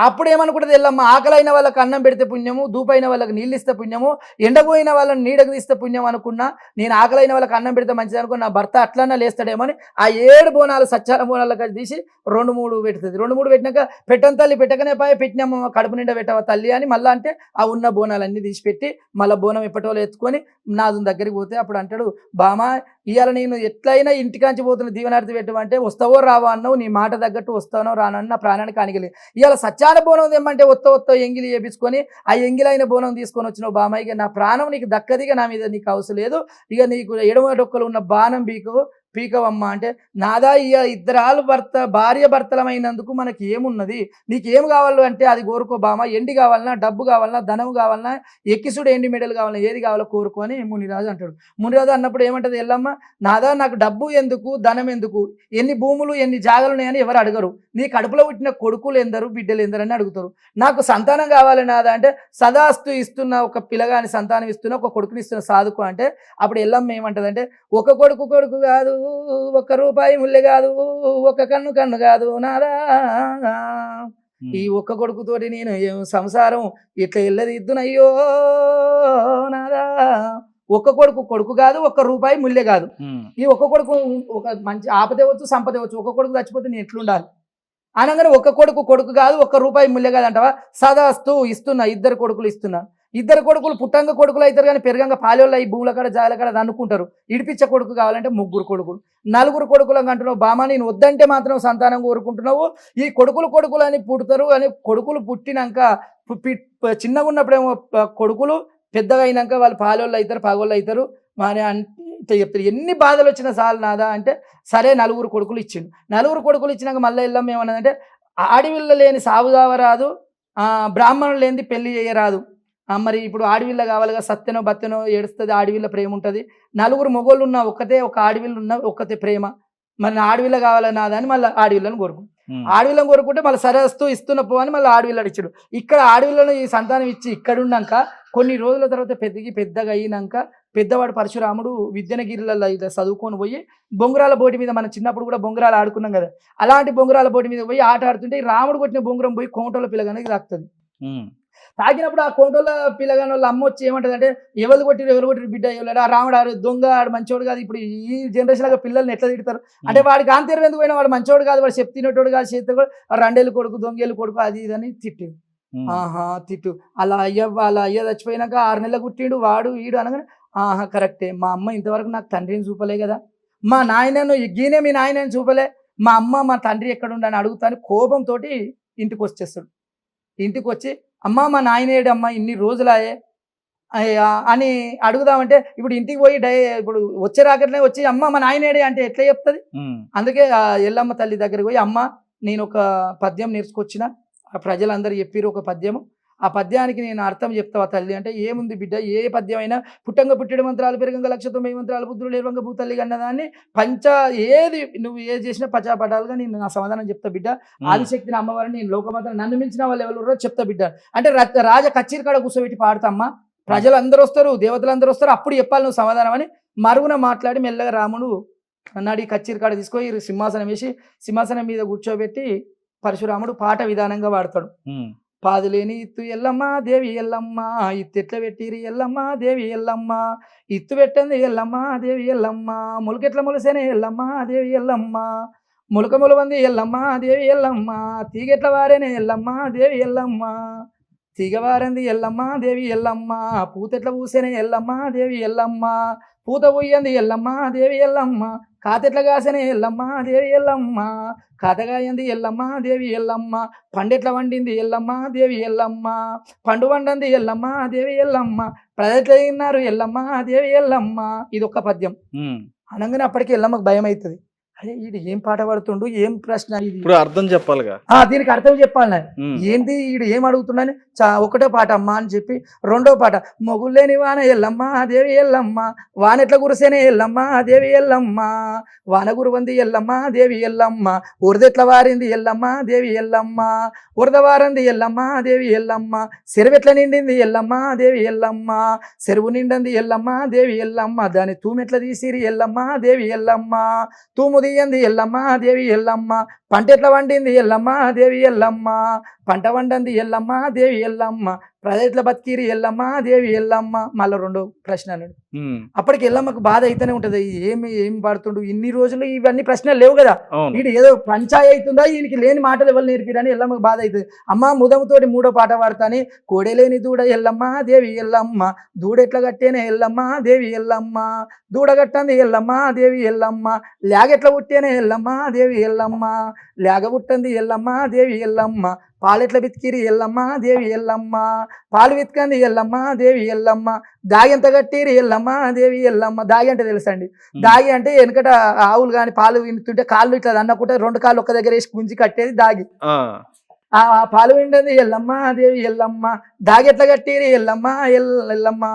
అప్పుడు ఏమనుకుంటుంది ఎల్లమ్మ, ఆకలైన వాళ్ళకి అన్నం పెడితే పుణ్యము, దూపైన వాళ్ళకి నీళ్ళు ఇస్తే పుణ్యము, ఎండపోయిన వాళ్ళని నీడకు తీస్తే పుణ్యం అనుకున్నా, నేను ఆకలైన వాళ్ళకి అన్నం పెడితే మంచిది అనుకుని నా భర్త అట్లన్నా లేస్తాడేమో అని ఆ 7 బోనాలు సచ్చాన బోనాలకు తీసి 2-3 పెడుతుంది. 2-3 పెట్టినాక పెట్టని తల్లి పెట్టకనే పాయ పెట్టినాము కడుపు నిండా పెట్టవ తల్లి అని మళ్ళీ అంటే ఆ ఉన్న బోనాలన్నీ తీసి పెట్టి మళ్ళీ బోనం ఎప్పటోళ్ళు ఎత్తుకొని నాదు దగ్గరికి పోతే అప్పుడు అంటాడు, బామా ఇవాళ నేను ఎట్లయినా ఇంటికాంచి పోతున్న దీవెనార్థి పెట్టమంటే వస్తావో రావో అన్నావు, నీ మాట తగ్గట్టు వస్తానో రానని నా ప్రాణానికి ఆనిగలి. ఇవాళ సచ్చాన బోనం ఏమంటే వత్త ఎంగిలి చేపించుకొని ఆ ఎంగిలైన బోనం తీసుకొని వచ్చినావు బామ, ఇక నా ప్రాణం నీకు దక్కదిగా నా మీద నీకు అవసరం లేదు, ఇక నీకు ఎడమ డొక్కలు ఉన్న బాణం పీకవమ్మ అంటే నాదా ఇక ఇద్దరాలు భార్య భర్తలమైనందుకు మనకి ఏమున్నది, నీకేం కావాలో అంటే అది కోరుకో బామ, ఎండి కావాలన్నా డబ్బు కావాలన్నా ధనం కావాలన్నా ఎక్కిసుడు ఎండి మెడలు కావాలన్నా ఏది కావాలో కోరుకో అని మునిరాజు అంటాడు. మునిరాజు అన్నప్పుడు ఏమంటది ఎల్లమ్మ, నాదా నాకు డబ్బు ఎందుకు ధనం ఎందుకు, ఎన్ని భూములు ఎన్ని జాగాలు ఉన్నాయని ఎవరు అడగరు, నీ కడుపులో పుట్టిన కొడుకులు ఎందరు బిడ్డలు ఎందరని అడుగుతారు, నాకు సంతానం కావాలి నాదా అంటే సదాస్తు ఇస్తున్న ఒక పిల్లగాని సంతానం ఇస్తున్న ఒక కొడుకుని ఇస్తున్న సాధుకు అంటే అప్పుడు ఎల్లమ్మ ఏమంటది అంటే ఒక కొడుకు కాదు, 1 రూపాయి ముల్లె కాదు, 1 కన్ను కాదు నాదా, ఈ 1 కొడుకుతోటి నేను సంసారం ఇట్లా ఎల్లదిద్దునయ్యో నాదా, 1 కొడుకు కాదు, 1 రూపాయి ముల్లె కాదు, ఈ 1 కొడుకు ఒక మంచి ఆపదేవచ్చు సంపదేవచ్చు, 1 కొడుకు చచ్చిపోతే నేను ఎట్లుండాలి అనగానే 1 కొడుకు కాదు 1 రూపాయి ముల్లె కాదు అంటావా, సదాస్తు ఇస్తున్నా 2 కొడుకులు ఇస్తున్నా, 2 కొడుకులు పుట్టంగా కొడుకులు అవుతారు కానీ పెరగంగా పాలెళ్ళు ఈ భూముల కాడ జాల కాడ అనుకుంటారు, ఇడిపించ కొడుకు కావాలంటే 3 కొడుకులు 4 కొడుకులకు అంటున్నావు బామ, నేను వద్దంటే మాత్రం సంతానం కోరుకుంటున్నావు, ఈ కొడుకులు అని పుడతారు అని కొడుకులు పుట్టినాక చిన్నగా ఉన్నప్పుడేమో కొడుకులు పెద్దగా అయినాక వాళ్ళు పాలోళ్ళు అవుతారు పగోళ్ళు అవుతారు మరి అంటే చెప్తారు, ఎన్ని బాధలు వచ్చినా చాలు నాదా అంటే సరే 4 కొడుకులు ఇచ్చిండు. 4 కొడుకులు ఇచ్చినాక మళ్ళీ వెళ్ళాం ఏమన్నదంటే ఆడవిల్ల లేని సాగుదావ రాదు, బ్రాహ్మణులు లేనిది పెళ్లి చేయరాదు, మరి ఇప్పుడు ఆడవిల్ల కావాలిగా, సత్యనో బత్తెనో ఏడుస్తుంది, ఆడవిల్ల ప్రేమ ఉంటుంది, 4 మొగోళ్ళు ఉన్న ఒక ఆడవిల్లు ఉన్న ఒక్కతే ప్రేమ, మరి ఆడవిల్ల కావాలని నాదని మళ్ళీ ఆడవిల్లను ఆడవిల్లను కోరుకుంటే మళ్ళీ సరస్తూ ఇస్తున్న పో అని మళ్ళీ ఆడవిల్లని ఇచ్చాడు. ఇక్కడ ఆడవిల్లను ఈ సంతానం ఇచ్చి ఇక్కడ ఉన్నాక కొన్ని రోజుల తర్వాత పెద్దగా అయినాక పెద్దవాడు పరశురాముడు విద్యనగిరిలలో ఇలా చదువుకొని పోయి బొంగరాల బోటి మీద మనం చిన్నప్పుడు కూడా బొంగరాలు ఆడుకున్నాం కదా, అలాంటి బొంగరాల బోటి మీద పోయి ఆట ఆడుతుంటే రాముడు కొట్టిన బొంగరం పోయి కోమటోళ్ళ పిల్లగానికి తాకుతుంది. తాకినప్పుడు ఆ కోమటోళ్ళ పిల్లగాని వాళ్ళ అమ్మ వచ్చి ఏమంటది అంటే ఎవరు కొట్టిరు బిడ్డ ఎవరు, ఆ రాముడు ఆడు దొంగ ఆడు మంచోడు కాదు, ఇప్పుడు ఈ జనరేషన్ లాగా పిల్లల్ని ఎట్లా తిడతారు అంటే వాడికి ఆంతర్యం ఎందుకు పోయినా వాడు మంచోడు కాదు, వాడు చెప్తినట్టు కాదు, చేతి కూడా 2 కొడుకు దొంగేళ్ళు కొడుకు అది ఇదని తిట్టు. తిట్టు అలా అయ్య చచ్చిపోయినాక 6 నెలలు పుట్టిండు వాడు వీడు అనగానే కరెక్టే, మా అమ్మ ఇంతవరకు నాకు తండ్రిని చూపలే కదా, మా నాయనను గీనే మీ నాయనని చూపలే, మా అమ్మ మా తండ్రి ఎక్కడుండని అడుగుతాను కోపంతో ఇంటికి వచ్చేస్తాడు. ఇంటికి వచ్చి అమ్మ మా నాయనేడు అమ్మ ఇన్ని రోజులాయే అని అడుగుదామంటే ఇప్పుడు ఇంటికి పోయి ఇప్పుడు వచ్చే రాకట్లే వచ్చి అమ్మ మా నాయనేడే అంటే ఎట్లా చెప్తుంది. అందుకే ఆ ఎల్లమ్మ తల్లి దగ్గరికి పోయి అమ్మ నేను ఒక పద్యం నేర్చుకొచ్చిన, ఆ ప్రజలందరూ చెప్పిరు ఒక పద్యము, ఆ పద్యానికి నేను అర్థం చెప్తావా తల్లి అంటే, ఏముంది బిడ్డ ఏ పద్యం అయినా పుట్టంగ పుట్టెడు మంత్రాలు పెరగంగ 1,90 మంత్రాలు బుద్ధులు లేవంగ భూతల్లి అన్నదాన్ని ఏది నువ్వు ఏది చేసినా పచాపటాలుగా నేను నా సమాధానం చెప్తా బిడ్డ. ఆదిశక్తిని అమ్మవారిని నేను లోకమాత నన్ను మించిన వాళ్ళు ఎవరు చెప్తా బిడ్డ అంటే రాజ కచ్చీరి కాడ కూర్చోబెట్టి పాడతామ్మా, ప్రజలు అందరూ వస్తారు, దేవతలు అందరూ వస్తారు, అప్పుడు చెప్పాలి నువ్వు సమాధానం అని మరుగున మాట్లాడి మెల్లగా రాముడు అన్నాడు ఈ కచ్చీరి కాడ తీసుకొని సింహాసనం వేసి సింహాసనం మీద కూర్చోబెట్టి పరశురాముడు పాట విధానంగా వాడతాడు. పాదులేని ఇత్తు ఎల్లమ్మ దేవి ఎల్లమ్మ, ఇత్తు ఎట్ల పెట్టిరి ఎల్లమ్మ దేవి ఎల్లమ్మ, ఇత్తు పెట్టంది ఎల్లమ్మ దేవి ఎల్లమ్మ, మొలకెట్ల మొలసేనే ఎల్లమ్మ దేవి ఎల్లమ్మ, మొలక మొలవంది ఎల్లమ్మ దేవి ఎల్లమ్మ, తీగెట్ల వారేనే ఎల్లమ్మ దేవి ఎల్లమ్మ, తీగవారంది ఎల్లమ్మ దేవి ఎల్లమ్మ, పూతెట్ల పూసేనే ఎల్లమ్మ దేవి ఎల్లమ్మ, పూత పొయ్యంది ఎల్లమ్మ దేవి ఎల్లమ్మ, కాతెట్ల కాసనే ఎల్లమ్మ దేవి ఎల్లమ్మ, కాతగాయంది ఎల్లమ్మ దేవి ఎల్లమ్మ, పండెట్ల వండింది ఎల్లమ్మ దేవి ఎల్లమ్మ, పండు వండంది ఎల్లమ్మ దేవి ఎల్లమ్మ, ప్రజలు తిన్నారు ఎల్లమ్మ దేవి ఎల్లమ్మ. ఇది ఒక్క పద్యం అనగానే అప్పటికి ఎల్లమ్మకు భయం అవుతుంది. అరే ఈడు ఏం పాట పాడుతుండు, ఏం ప్రశ్న ఇది, ఇప్పుడు అర్థం చెప్పాలిగా, దీనికి అర్థం చెప్పాలి ఏంది ఈడు ఏం అడుగుతున్నాను. ఒకటో పాట అమ్మ అని చెప్పి, రెండో పాట మొగుళ్ళేని వాన ఎల్లమ్మ దేవి ఎల్లమ్మ, వానెట్ల కురిసేనే ఎల్లమ్మ దేవి ఎల్లమ్మ, వాన గురువంది ఎల్లమ్మ దేవి ఎల్లమ్మ, ఉరదెట్ల వారింది ఎల్లమ్మ దేవి ఎల్లమ్మ, ఉరద వారంది ఎల్లమ్మ దేవి ఎల్లమ్మ, చెరువెట్ల నిండింది ఎల్లమ్మ దేవి ఎల్లమ్మ, చెరువు నిండింది ఎల్లమ్మ దేవి ఎల్లమ్మ, దాని తూమెట్ల తీసిరి ఎల్లమ్మ దేవి ఎల్లమ్మ, తూము తీయంది ఎల్లమ్మ దేవి ఎల్లమ్మ, పంట ఎట్లా వండింది ఎల్లమ్మ దేవి ఎల్లమ్మ, పంట వండంది ఎల్లమ్మ దేవి ఎల్లమ్మ, ప్రజల బతికిరి ఎల్లమ్మ దేవి ఎల్లమ్మ. మళ్ళీ రెండో ప్రశ్న అన్నాడు. అప్పటికి ఎల్లమ్మకు బాధ అయితేనే ఉంటది, ఏం పాడుతుండు ఇన్ని రోజులు, ఇవన్నీ ప్రశ్నలు లేవు కదా, వీడు ఏదో పంచాయి అవుతుందా, ఈయనకి లేని మాటలు ఎవరు నేర్పిరని ఎల్లమ్మకు బాధ అవుతుంది. అమ్మ ముదముతోటి మూడో పాట పాడతాని, కోడేలేని దూడ ఎల్లమ్మ దేవి ఎల్లమ్మ, దూడెట్ల కట్టేనే ఎల్లమ్మ దేవి ఎల్లమ్మ, దూడగట్టంది ఎల్లమ్మ దేవి ఎల్లమ్మ, లాగెట్ల పుట్టేనే ఎల్లమ్మ దేవి ఎల్లమ్మ, లాగ పుట్టంది ఎల్లమ్మ దేవి ఎల్లమ్మ, పాలెట్ల బితికిరి ఎల్లమ్మ దేవి ఎల్లమ్మ, పాలు విత్కంది ఎల్లమ్మ దేవి ఎల్లమ్మ, దాగి ఎంత కట్టిరి ఎల్లమ్మ దేవి ఎల్లమ్మ. దాగి అంటే తెలుసండి, దాగి అంటే వెనకట ఆవులు కానీ పాలు వింటుంటే కాళ్ళు ఇట్లా అన్నకుంటే రెండు కాళ్ళు ఒక్క దగ్గర వేసి గుంజి కట్టేది దాగి. ఆ పాలు విండది ఎల్లమ్మ దేవి ఎల్లమ్మ, దాగి ఎట్లా కట్టిరి ఎల్లమ్మ ఎల్లమ్మ,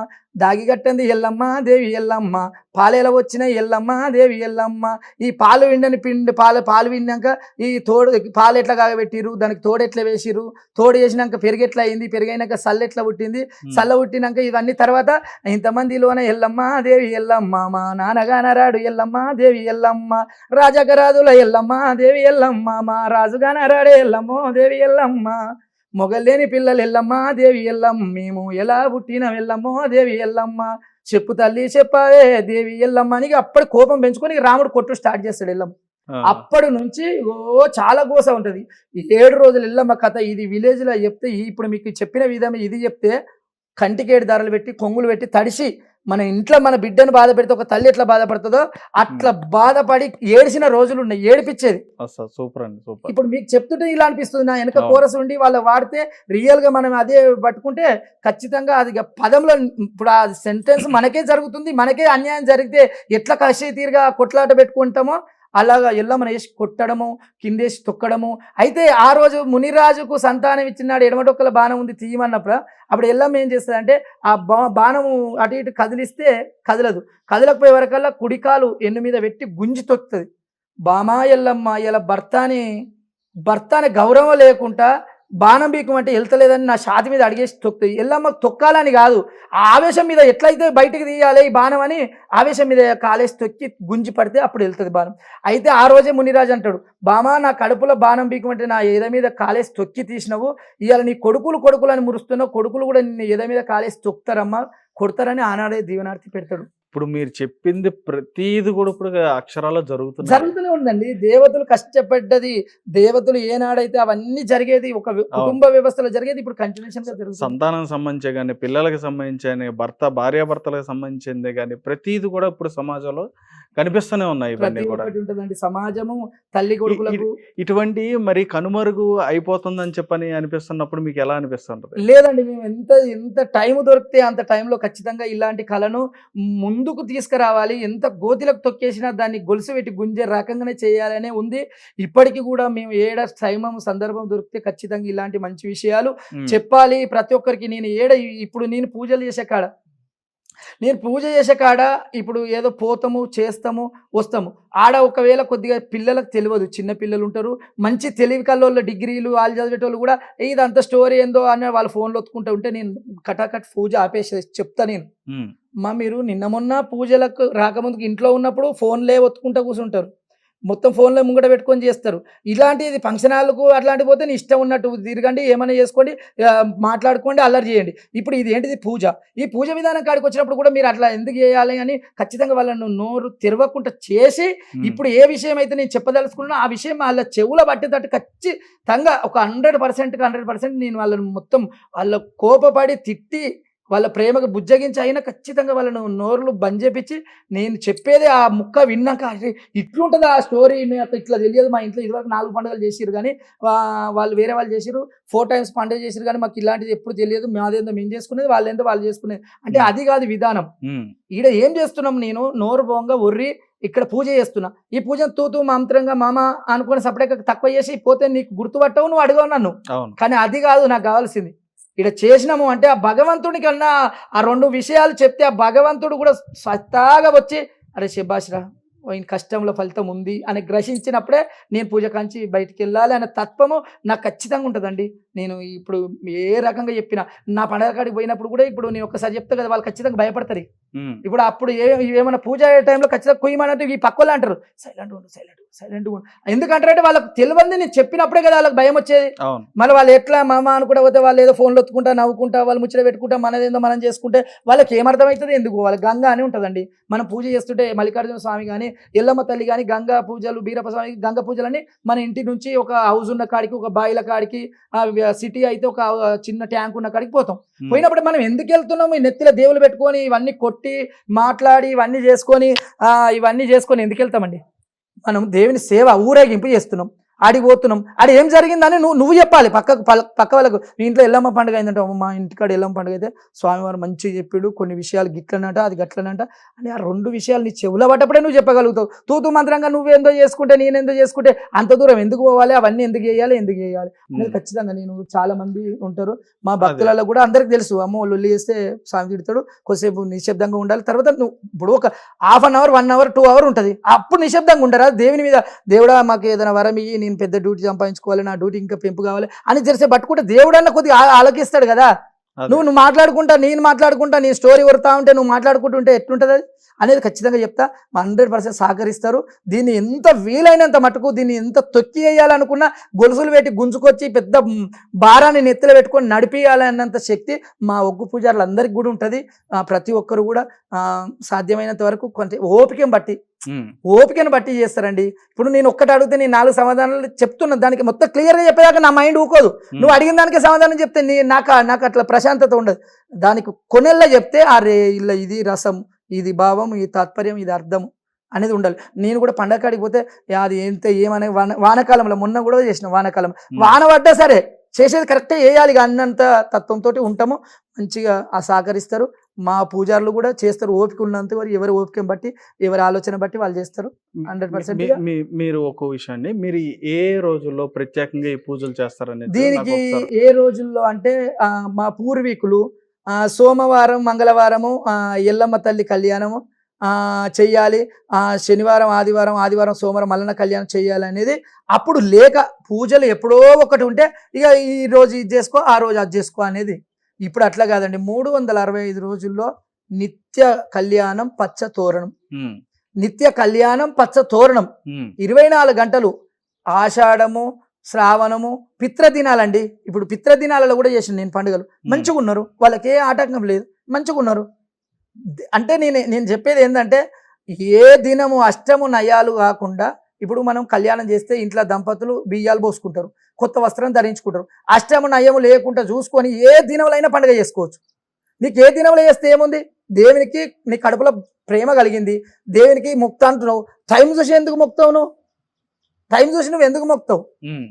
దాగి కట్టంది ఎల్లమ్మ దేవి ఎల్లమ్మ, పాలేల వచ్చిన ఎల్లమ్మ దేవి ఎల్లమ్మ. ఈ పాలు విండని పిండి పాలు విన్నాక ఈ తోడు పాలు ఎట్లా కాగబెట్టిరు, దానికి తోడు ఎట్లా వేసిరు, తోడు వేసినాక పెరిగెట్లా అయింది, పెరిగైనాక సల్ల ఎట్లా పుట్టింది, సల్ల పుట్టినాక ఇవన్నీ తర్వాత ఇంతమందిలోనే ఎల్లమ్మ దేవి ఎల్లమ్మ, మా నాన్నగానరాడు ఎల్లమ్మ దేవి ఎల్లమ్మ, రాజగరాజుల ఎల్లమ్మ దేవి ఎల్లమ్మ, మా రాజుగానరాడే ఎల్లమ్మో దేవి ఎల్లమ్మ, మొగలేని పిల్లలు ఎల్లమ్మ దేవి ఎల్లమ్మ, మేము ఎలా పుట్టిన ఎల్లమ్మో దేవి ఎల్లమ్మ, చెప్పు తల్లి చెప్పావే దేవి ఎల్లమ్మ అని అప్పటి కోపం పెంచుకొని రాముడు కొట్టు స్టార్ట్ చేస్తాడు ఎల్లమ్మ. అప్పటి నుంచి చాలా గోస ఉంటది. 7 రోజులు ఎల్లమ్మ కథ ఇది విలేజ్ లో చెప్తే, ఇప్పుడు మీకు చెప్పిన విధంగా ఇది చెప్తే కంటికేడు ధరలు పెట్టి కొంగులు పెట్టి తడిసి, మన ఇంట్లో మన బిడ్డను బాధ పెడితే ఒక తల్లి ఎట్లా బాధపడుతుందో అట్లా బాధపడి ఏడిసిన రోజులు ఉన్నాయి, ఏడిపించేది. సూపర్ అండి, సూపర్. ఇప్పుడు మీకు చెప్తుంటే ఇలా అనిపిస్తుంది, నా వెనక కోరస్ ఉండి వాళ్ళు వాడితే రియల్ గా మనం అదే పట్టుకుంటే ఖచ్చితంగా అది పదంలో ఇప్పుడు ఆ సెంటెన్స్ మనకే జరుగుతుంది, మనకే అన్యాయం జరిగితే ఎట్లా కసి తీరుగా కొట్లాట పెట్టుకుంటామో అలాగా ఎల్లమ్మను వేసి కొట్టడము, కిందేసి తొక్కడము. అయితే ఆ రోజు మునిరాజుకు సంతానం ఇచ్చినాడు, ఎడమటొక్కల బాణం ఉంది తీయమన్నప్పుడు అప్పుడు ఎల్లమ్మ ఏం చేస్తుంది అంటే ఆ బాణము అటు ఇటు కదిలిస్తే కదలదు, కదలకపోయే వరకల్లా కుడికాలు ఎన్ను మీద పెట్టి గుంజి తొక్కుతుంది. బామా ఎల్లమ్మ ఇలా భర్తని గౌరవం లేకుండా బాణం బీకమంటే వెళ్తలేదని నా ఛాతి మీద అడిగేసి తొక్కుతుంది. ఎల్లమ్మ తొక్కాలని కాదు, ఆ ఆవేశం మీద ఎట్లయితే బయటికి తీయాలి ఈ బాణం అని ఆవేశం మీద కాలేసి తొక్కి గుంజి పడితే అప్పుడు వెళ్తుంది బాణం. అయితే ఆ రోజే మునిరాజు అంటాడు, బామా నా కడుపులో బాణం బీకమంటే నా ఎద మీద కాలేసి తొక్కి తీసినవు, ఇవాళ నీ కొడుకులు అని మురుస్తున్నావు, కొడుకులు కూడా నీ ఎద మీద కాలేసి తొక్కుతారమ్మా, కొడతారని ఆనాడే దీవెనార్తి పెడతాడు. ఇప్పుడు మీరు చెప్పింది ప్రతిది కూడా ఇప్పుడు అక్షరాలు జరుగుతూనే ఉందండి. దేవతలు కష్టపడ్డది, దేవతలు ఏనాడైతే అవన్నీ జరిగేది ఒక కుటుంబ వ్యవస్థలో జరిగేది ఇప్పుడు కంటిన్యూషన్ గా జరుగుతుంది. సంతానం సంబంధించి కానీ, పిల్లలకు సంబంధించి భార్యాభర్తలకు సంబంధించింది కానీ ప్రతిది కూడా ఇప్పుడు సమాజంలో కనిపిస్తూనే ఉన్నాయి ఇవన్నీ ప్రతి కూడా. ఒక్కటి ఉంటుందండి. సమాజము తల్లి కొడుకులకు ఇటువంటి మరి కనుమరుగు అయిపోతుందని చెప్పని అనిపిస్తున్నప్పుడు మీకు ఎలా అనిపిస్తుంటది? లేదండి. మేము ఎంత టైం దొరికితే అంత టైంలో ఖచ్చితంగా ఇలాంటి కళను ముందుకు తీసుకురావాలి. ఎంత గోతిలకు తొక్కేసినా దాన్ని గొలుసు పెట్టి గుంజే రకంగానే చేయాలనే ఉంది. ఇప్పటికి కూడా మేము టైం సందర్భం దొరికితే ఖచ్చితంగా ఇలాంటి మంచి విషయాలు చెప్పాలి ప్రతి ఒక్కరికి. ఇప్పుడు నేను పూజలు చేసే కాడ పూజ చేసే కాడ ఇప్పుడు ఏదో పోతాము, చేస్తాము, వస్తాము. ఆడ ఒకవేళ కొద్దిగా పిల్లలకు తెలియదు, చిన్న పిల్లలు ఉంటారు, మంచి తెలివి కల్లోళ్ళు, డిగ్రీలు వాళ్ళు చదివేటోళ్ళు కూడా ఇదంతా స్టోరీ ఏందో అని వాళ్ళ ఫోన్లో ఒత్తుకుంటూ ఉంటే నేను కటాకట్ పూజ ఆపేసి చెప్తా నేను. మీరు నిన్న మొన్న పూజలకు రాకముందుకు ఇంట్లో ఉన్నప్పుడు ఫోన్లే ఒత్తుకుంటూ కూర్చుంటారు, మొత్తం ఫోన్లో ముంగట పెట్టుకొని చేస్తారు. ఇలాంటిది ఫంక్షన్ హాల్కు అట్లాంటి పోతే నీ ఇష్టం ఉన్నట్టు తిరగండి, ఏమైనా చేసుకోండి, మాట్లాడుకోండి, అల్లరి చేయండి. ఇప్పుడు ఇది ఏంటిది పూజ. ఈ పూజ విధానం కాడికి వచ్చినప్పుడు కూడా మీరు అట్లా ఎందుకు చేయాలి అని ఖచ్చితంగా వాళ్ళను నోరు తెరవకుండా చేసి, ఇప్పుడు ఏ విషయం అయితే నేను చెప్పదలుచుకున్నా ఆ విషయం వాళ్ళ చెవుల పట్టేటట్టు ఖచ్చితంగా ఒక 100% నేను వాళ్ళని మొత్తం వాళ్ళ కోపపడి తిట్టి వాళ్ళ ప్రేమకు బుజ్జగించి అయినా ఖచ్చితంగా వాళ్ళను నోరులు బంద్ చేపించి నేను చెప్పేది ఆ ముక్క విన్నాక ఇట్లుంటుంది ఆ స్టోరీ, ఇట్లా తెలియదు. మా ఇంట్లో ఇదివరకు 4 పండుగలు చేసిరు కానీ వాళ్ళు వేరే వాళ్ళు చేసిరు, 4 times పండుగ చేసిరు కానీ మాకు ఇలాంటిది ఎప్పుడు తెలియదు. మాదేందో మేము చేసుకునేది, వాళ్ళేందో వాళ్ళు చేసుకునేది. అంటే అది కాదు విధానం. ఈడ ఏం చేస్తున్నాం, నేను నోరు బోంగా ఒర్రి ఇక్కడ పూజ చేస్తున్నా. ఈ పూజను తూతూ మంత్రంగా మామ అనుకుని సపరేట్గా తక్కువ చేసి పోతే నీకు గుర్తుపట్టవు, నువ్వు అడగవు నన్ను. కానీ అది కాదు నాకు కావాల్సింది. ఇక్కడ చేసినాము అంటే ఆ భగవంతుడి కన్నా ఆ 2 విషయాలు చెప్తే ఆ భగవంతుడు కూడా స్వతహాగా వచ్చి అరే శభాష్రా ఈయన కష్టంలో ఫలితం ఉంది అని గ్రహించినప్పుడే నేను పూజ కాంచి బయటికి వెళ్ళాలి అనే తత్వము నాకు ఖచ్చితంగా ఉంటుందండి. నేను ఇప్పుడు ఏ రకంగా చెప్పినా నా పండగ కాడికి పోయినప్పుడు కూడా ఇప్పుడు నేను ఒక్కసారి చెప్తా కదా, వాళ్ళు ఖచ్చితంగా భయపడతారు. ఇప్పుడు అప్పుడు ఏమైనా పూజ అయ్యే టైంలో ఖచ్చితంగా కుయ్యమన్నట్టు ఈ పక్కలు అంటారు సైలెంట్ ఉండు. ఎందుకంటారంటే వాళ్ళకి తెలియదు, నేను చెప్పినప్పుడే కదా వాళ్ళకి భయం వచ్చేది. మళ్ళీ వాళ్ళు ఎట్లా మామ అనుకుంటా పోతే వాళ్ళు ఏదో ఫోన్లో ఒత్తుకుంటా నవ్వుకుంటా వాళ్ళు ముచ్చట పెట్టుకుంటా మనదేందో మనం చేసుకుంటే వాళ్ళకి ఏమర్థమవుతుంది, ఎందుకు వాళ్ళకి గంగా అని ఉంటుందండి. మనం పూజ చేస్తుంటే మల్లికార్జున స్వామి కానీ ఎల్లమ్మ తల్లి కానీ గంగా పూజలు, బీరప్ప స్వామి గంగా పూజలని మన ఇంటి నుంచి ఒక హౌస్ ఉన్న కాడికి, ఒక బాయిల కాడికి, సిటీ అయితే ఒక చిన్న ట్యాంక్ ఉన్న కాడికి పోతాం. పోయినప్పుడు మనం ఎందుకు వెళ్తున్నాము, ఈ నెత్తిలో దేవులు పెట్టుకొని ఇవన్నీ కొట్టి మాట్లాడి ఇవన్నీ చేసుకొని ఎందుకు వెళ్తామండి? మనం దేవుని సేవ ఊరేగింపు చేస్తున్నాం, ఆడికి పోతున్నాం, ఆడి ఏం జరిగిందని నువ్వు చెప్పాలి పక్క వాళ్ళకు. నీ ఇంట్లో ఎల్లమ్మ పండుగ అయిందంటే మా ఇంటికాడ ఎల్లమ్మ పండుగ అయితే స్వామివారు మంచిగా చెప్పాడు, కొన్ని విషయాలు గిట్లనంట అది గట్లనంట అని ఆ 2 విషయాలు నీ చెవుల పట్టప్పుడే నువ్వు చెప్పగలుగుతావు. తూతూ మంత్రంగా నువ్వేందో చేసుకుంటే నేనేందో చేసుకుంటే అంత దూరం ఎందుకు పోవాలి, అవన్నీ ఎందుకు చేయాలి అనేది ఖచ్చితంగా నేను చాలా మంది ఉంటారు మా భక్తులలో కూడా అందరికి తెలుసు. అమ్మో లొల్లి చేస్తే స్వామి తిడతాడు, కొద్దిసేపు నిశ్శబ్దంగా ఉండాలి. తర్వాత నువ్వు ఇప్పుడు ఒక ½ hour 1 hour 2 hours ఉంటుంది, అప్పుడు నిశ్శబ్దంగా ఉంటారా? దేవుని మీద దేవుడా మాకు ఏదైనా వరం ఇయ్యి, నేను పెద్ద డ్యూటీ సంపాదించుకోవాలి, నా డ్యూటీ ఇంకా పెంపు కావాలి అని జరిసే పట్టుకుంటే దేవుడు అన్న కొద్దిగా ఆలకిస్తాడు కదా. నువ్వు మాట్లాడుకుంటా నేను మాట్లాడుకుంటా నీ స్టోరీ వరుతా ఉంటే నువ్వు మాట్లాడుకుంటుంటే ఎట్లుంటుంది అనేది ఖచ్చితంగా చెప్తా. 100% సహకరిస్తారు. దీన్ని ఎంత వీలైనంత మటుకు దీన్ని ఎంత తొక్కి వేయాలనుకున్నా గొలుసులు పెట్టి గుంజుకొచ్చి పెద్ద భారాన్ని నెత్తిలో పెట్టుకొని నడిపియాలన్నంత శక్తి మా ఒగ్గు పూజారులందరికీ కూడా ఉంటుంది. ప్రతి ఒక్కరు కూడా సాధ్యమైనంత వరకు కొంత ఓపికను బట్టి చేస్తారండి. ఇప్పుడు నేను ఒక్కటి అడిగితే నేను 4 సమాధానాలు చెప్తున్నా, దానికి మొత్తం క్లియర్గా చెప్పేదాకా నా మైండ్ ఊకోదు. నువ్వు అడిగిన దానికి సమాధానం చెప్తే నాకు అట్లా ప్రశాంతత ఉండదు. దానికి కొనెల్లా చెప్తే అరే ఇలా ఇది రసం, ఇది భావం, ఇది తాత్పర్యం, ఇది అర్థం అనేది ఉండాలి. నేను కూడా పండగ కాడికి పోతే అది ఏమనే వానకాలంలో మొన్న కూడా చేసిన వానకాలం వాన పడ్డా సరే చేసేది కరెక్టే వేయాలి అన్నంత తత్వంతో ఉంటాము. మంచిగా సహకరిస్తారు. మా పూజారులు కూడా చేస్తారు ఓపిక ఉన్నంత వరకు. ఎవరి ఓపికను బట్టి ఎవరి ఆలోచన బట్టి వాళ్ళు చేస్తారు. 100%. మీరు ఒక విషయాన్ని మీరు ఏ రోజుల్లో ప్రత్యేకంగా ఈ పూజలు చేస్తారనేది దీనికి ఏ రోజుల్లో అంటే మా పూర్వీకులు సోమవారం మంగళవారము ఎల్లమ్మ తల్లి కళ్యాణము చెయ్యాలి, శనివారం ఆదివారం సోమవారం మల్లన్న కళ్యాణం చెయ్యాలి అనేది అప్పుడు లేక పూజలు ఎప్పుడో ఒకటి ఉంటే ఇక ఈ రోజు ఇది చేసుకో ఆ రోజు అది చేసుకో అనేది. ఇప్పుడు అట్లా కాదండి. 365 రోజుల్లో నిత్య కళ్యాణం పచ్చ తోరణం, 24 గంటలు. ఆషాఢము శ్రావణము పిత్రదినాలండి. ఇప్పుడు పిత్రదినాలలో కూడా చేసిన నేను పండుగలు మంచిగా ఉన్నారు, వాళ్ళకి ఏ ఆటంకం లేదు, మంచిగా ఉన్నారు. అంటే నేను చెప్పేది ఏంటంటే ఏ దినము అష్టము నయాలు కాకుండా ఇప్పుడు మనం కళ్యాణం చేస్తే ఇంట్లో దంపతులు బియ్యాలు పోసుకుంటారు, కొత్త వస్త్రం ధరించుకుంటారు. అష్టము నయము లేకుండా చూసుకొని ఏ దినములైనా పండుగ చేసుకోవచ్చు. నీకు ఏ దినంలో చేస్తే ఏముంది, దేవునికి నీ కడుపులో ప్రేమ కలిగింది, దేవునికి మొక్తా అంటున్నావు, టైం చూసి ఎందుకు మొక్తావు? నువ్వు టైం చూసి నువ్వు ఎందుకు మొక్తావు?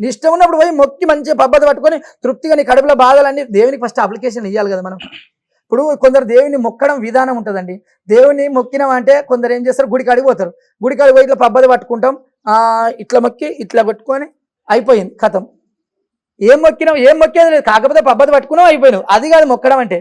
నీ ఇష్టం ఉన్నప్పుడు పోయి మొక్కి మంచిగా పద్ధతి పట్టుకొని తృప్తిగా నీ కడుపులో బాధలన్నీ దేవునికి ఫస్ట్ అప్లికేషన్ ఇవ్వాలి కదా మనం. ఇప్పుడు కొందరు దేవుని మొక్కడం విధానం ఉంటుందండి. దేవుని మొక్కినాం అంటే కొందరు ఏం చేస్తారు, గుడికి అడిగిపోతారు, గుడికి అడిగిపోయి ఇట్లా పద్ధతి పట్టుకుంటాం, ఇట్లా మొక్కి ఇట్లా పట్టుకొని అయిపోయింది కథం. ఏం మొక్కేది లేదు, కాకపోతే పద్ధతి పట్టుకున్నాం అయిపోయినావు. అది కాదు మొక్కడం అంటే.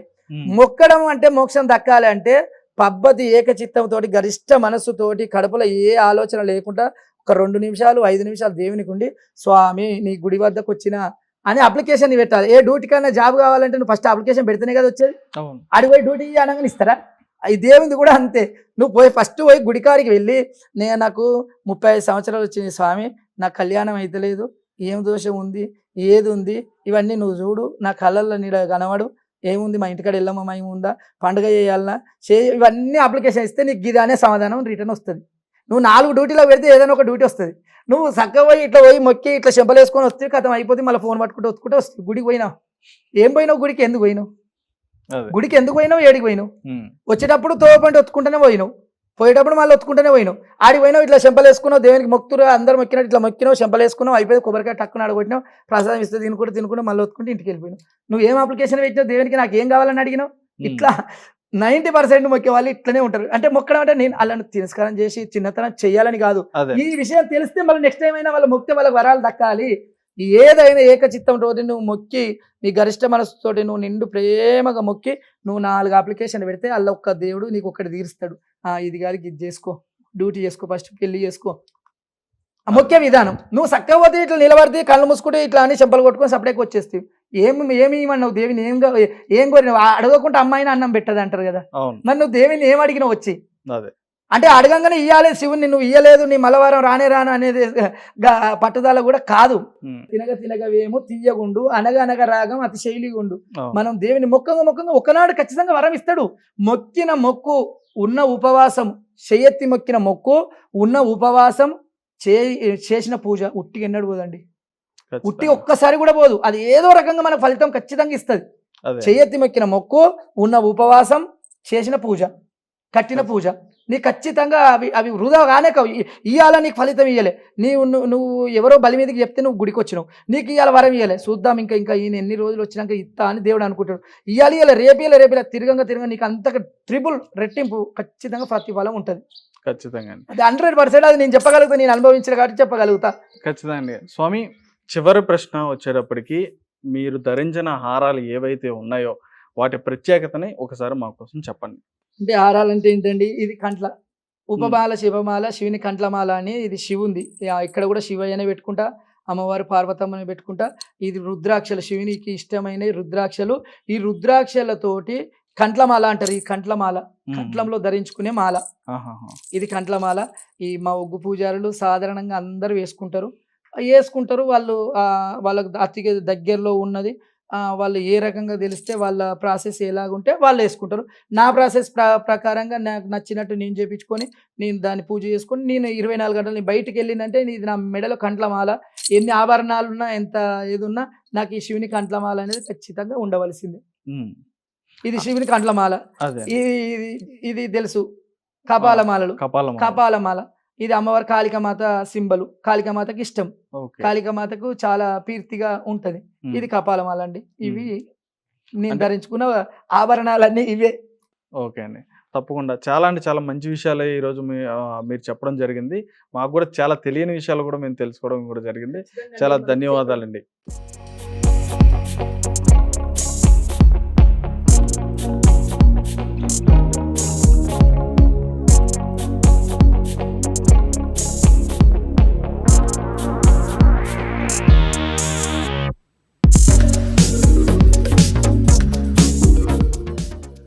మొక్కడం అంటే మోక్షం దక్కాలి అంటే పద్ధతి ఏకచిత్తంతో గరిష్ట మనస్సుతోటి కడుపులో ఏ ఆలోచన లేకుండా ఒక 2 నిమిషాలు 5 నిమిషాలు దేవునికి ఉండి, స్వామి నీ గుడి వద్దకు వచ్చిన అని అప్లికేషన్ పెట్టాలి. ఏ డ్యూటీ కన్నా జాబ్ కావాలంటే నువ్వు ఫస్ట్ అప్లికేషన్ పెడితేనే కదా వచ్చేది. అడిగిపోయి డ్యూటీ అనగానే ఇస్తారా? ఈ దేవునిది కూడా అంతే. నువ్వు పోయి ఫస్ట్ పోయి గుడికాడికి వెళ్ళి, నాకు 35 సంవత్సరాలు వచ్చినాయి స్వామి, నాకు కళ్యాణం అయితే లేదు, ఏం దోషం ఉంది, ఏది ఉంది, ఇవన్నీ నువ్వు చూడు, నా కళ్ళల్లో నీడ కనబడు, ఏముంది మా ఇంటికాడ వెళ్ళమ్మా మహిమ ఉందా, పండుగ చేయాలన్నా ఇవన్నీ అప్లికేషన్ ఇస్తే నీకు ఇది అనే సమాధానం రిటర్న్ వస్తుంది. నువ్వు 4 డ్యూటీలో పెడితే ఏదైనా ఒక డ్యూటీ వస్తుంది. నువ్వు చక్కగా పోయి ఇట్లా పోయి మొక్కి ఇట్లా చెంపలు వేసుకొని వస్తే కథం అయిపోతే మళ్ళీ ఫోన్ పట్టుకుంటూ వస్తుంది. గుడికి పోయినావు, ఏం పోయినావు? గుడికి ఎందుకు పోయినావు? గుడికి ఎందుకు పోయినావు? ఏడికి పోయినావు? వచ్చేటప్పుడు తోపంటి ఒత్తుకుంటూనే పోయినావు, పోయేటప్పుడు మళ్ళీ ఒత్తుకుంటూనే పోయినావు. ఆడికి పోయినావు, ఇట్లా చెంపలు వేసుకున్నావు, దేవునికి మొక్కుతురు అందరూ మొక్కినట్టు ఇట్లా మొక్కినావు, చెంపలు వేసుకున్నావు, అయిపోయి కొబ్బరికాయ టక్కున ఆడగొట్టినావు, ప్రసాదం ఇస్తే తినుకుంటూ మళ్ళీ ఒత్తుకుంటే ఇంటికి వెళ్ళిపోయినావు. నువ్వు ఏం అప్లికేషన్ పెట్టినావు? దేవునికి నాకు ఏం కావాలని అడిగినావు? ఇట్లా 90% మొక్కే వాళ్ళు ఇట్లనే ఉంటారు. అంటే మొక్కడం అంటే నేను వాళ్ళని తిరస్కారం చేసి చిన్నతనం చేయాలని కాదు. ఈ విషయం తెలిస్తే మళ్ళీ నెక్స్ట్ టైం అయినా వాళ్ళు మొక్కితే వాళ్ళకి వరాలు దక్కాలి. ఏదైనా ఏకచిత్తంతో నువ్వు మొక్కి నీ గరిష్ట మనసుతోటి నువ్వు నిండు ప్రేమగా మొక్కి నువ్వు 4 అప్లికేషన్ పెడితే అల్ల ఒక్క దేవుడు నీకు ఒక్కటి తీరుస్తాడు. ఇది కాదు, ఇది చేసుకో, డ్యూటీ చేసుకో, ఫస్ట్ పెళ్లి చేసుకో. మొక్కే విధానం నువ్వు చక్కగా పోతే ఇట్లా నిలబడితే కళ్ళు మూసుకుంటే ఇట్లా అని చెంపలు కొట్టుకొని సపరేట్గా వచ్చేస్తావు. ఏమి ఇవ్వన్నావు దేవుని? ఏం కోరినావు? అడగకుండా అమ్మాయిని అన్నం పెట్టదు అంటారు కదా. మరి నువ్వు దేవుని ఏం అడిగినావు వచ్చి? అంటే అడగంగానే ఇయ్యాలి శివుని, నువ్వు ఇయ్యలేదు నీ మలవారం రాను అనేది పట్టుదల కూడా కాదు. తినగవేమో తీయగుండు, అనగనగ రాగం అతి శైలిగుండు. మనం దేవుని మొక్కంగా ఒకనాడు ఖచ్చితంగా వరం ఇస్తాడు. మొక్కిన మొక్కు ఉన్న ఉపవాసం, చెయ్యెత్తి మొక్కిన మొక్కు ఉన్న ఉపవాసం చేసిన పూజ ఉట్టికి ఎన్నడు పోదండి. ఉట్టి ఒక్కసారి కూడా పోదు. అది ఏదో రకంగా మనకు ఫలితం ఖచ్చితంగా ఇస్తుంది. చెయ్యెత్తి మొక్కిన మొక్కు ఉన్న ఉపవాసం చేసిన పూజ, కట్టిన పూజ నీకు ఖచ్చితంగా అవి వృధా కానే కావు. ఇవాళ నీకు ఫలితం ఇయ్యలే, నువ్వు ఎవరో బలి మీదకి చెప్తే నువ్వు గుడికి వచ్చినావు, నీకు ఇవాళ వరం ఇయ్యలే, చూద్దాం ఇంకా ఈయన ఎన్ని రోజులు వచ్చినాక ఇస్తా అని దేవుడు అనుకుంటాడు. ఇయ్యాలి రేపిల తిరగంగా నీకు అంతగా ట్రిపుల్ రెట్టింపు ఖచ్చితంగా ప్రతిఫలం ఉంటుంది. ఖచ్చితంగా అది 100% అది నేను చెప్పగలుగుతా, నేను అనుభవించిన కాబట్టి చెప్పగలుగుతా. ఖచ్చితంగా స్వామి. చివరి ప్రశ్న వచ్చేటప్పటికి, మీరు ధరించిన హారాలు ఏవైతే ఉన్నాయో వాటి ప్రత్యేకతని ఒకసారి మా కోసం చెప్పండి. అంటే హారాలు అంటే ఏంటండి, ఇది కంట్ల ఉపమాల, శివమాల, శివుని కంట్లమాల అని, ఇది శివుంది. ఇక్కడ కూడా శివయ్యనే పెట్టుకుంటా, అమ్మవారు పార్వతమ్మని పెట్టుకుంటా. ఇది రుద్రాక్షలు, శివునికి ఇష్టమైన రుద్రాక్షలు. ఈ రుద్రాక్షలతోటి కంట్లమాల అంటారు. ఈ కంట్లమాల కంట్లంలో ధరించుకునే మాల, ఇది కంట్లమాల. ఈ మా ఒగ్గు పూజారులు సాధారణంగా అందరూ వేసుకుంటారు. వాళ్ళకు అతి దగ్గరలో ఉన్నది, వాళ్ళు ఏ రకంగా తెలిస్తే వాళ్ళ ప్రాసెస్ ఎలాగుంటే వాళ్ళు వేసుకుంటారు. నా ప్రాసెస్ ప్రకారంగా నాకు నచ్చినట్టు నేను చేయించుకొని నేను దాన్ని పూజ చేసుకొని నేను 24 గంటలు బయటికి వెళ్ళిందంటే ఇది నా మెడలో కంట్లమాల, ఎన్ని ఆభరణాలు ఉన్నా ఎంత ఏది ఉన్నా నాకు ఈ శివుని కంట్లమాల అనేది ఖచ్చితంగా ఉండవలసింది. ఇది శివుని కంట్లమాల. ఇది తెలుసు, కపాలమాలలు, కపాలమాల. ఇది అమ్మవారి కాళికామాత సింబలు, కాళికామాతకి ఇష్టం, కాళికామాతకు చాలా ప్రీతిగా ఉంటది. ఇది కపాలమాల అండి. ఇవి నేను ధరించుకున్న ఆభరణాలన్నీ ఇవే. ఓకే అండి, తప్పకుండా. చాలా చాలా మంచి విషయాలే ఈరోజు మీరు చెప్పడం జరిగింది. మాకు కూడా చాలా తెలియని విషయాలు కూడా మేము తెలుసుకోవడం కూడా జరిగింది. చాలా ధన్యవాదాలండి.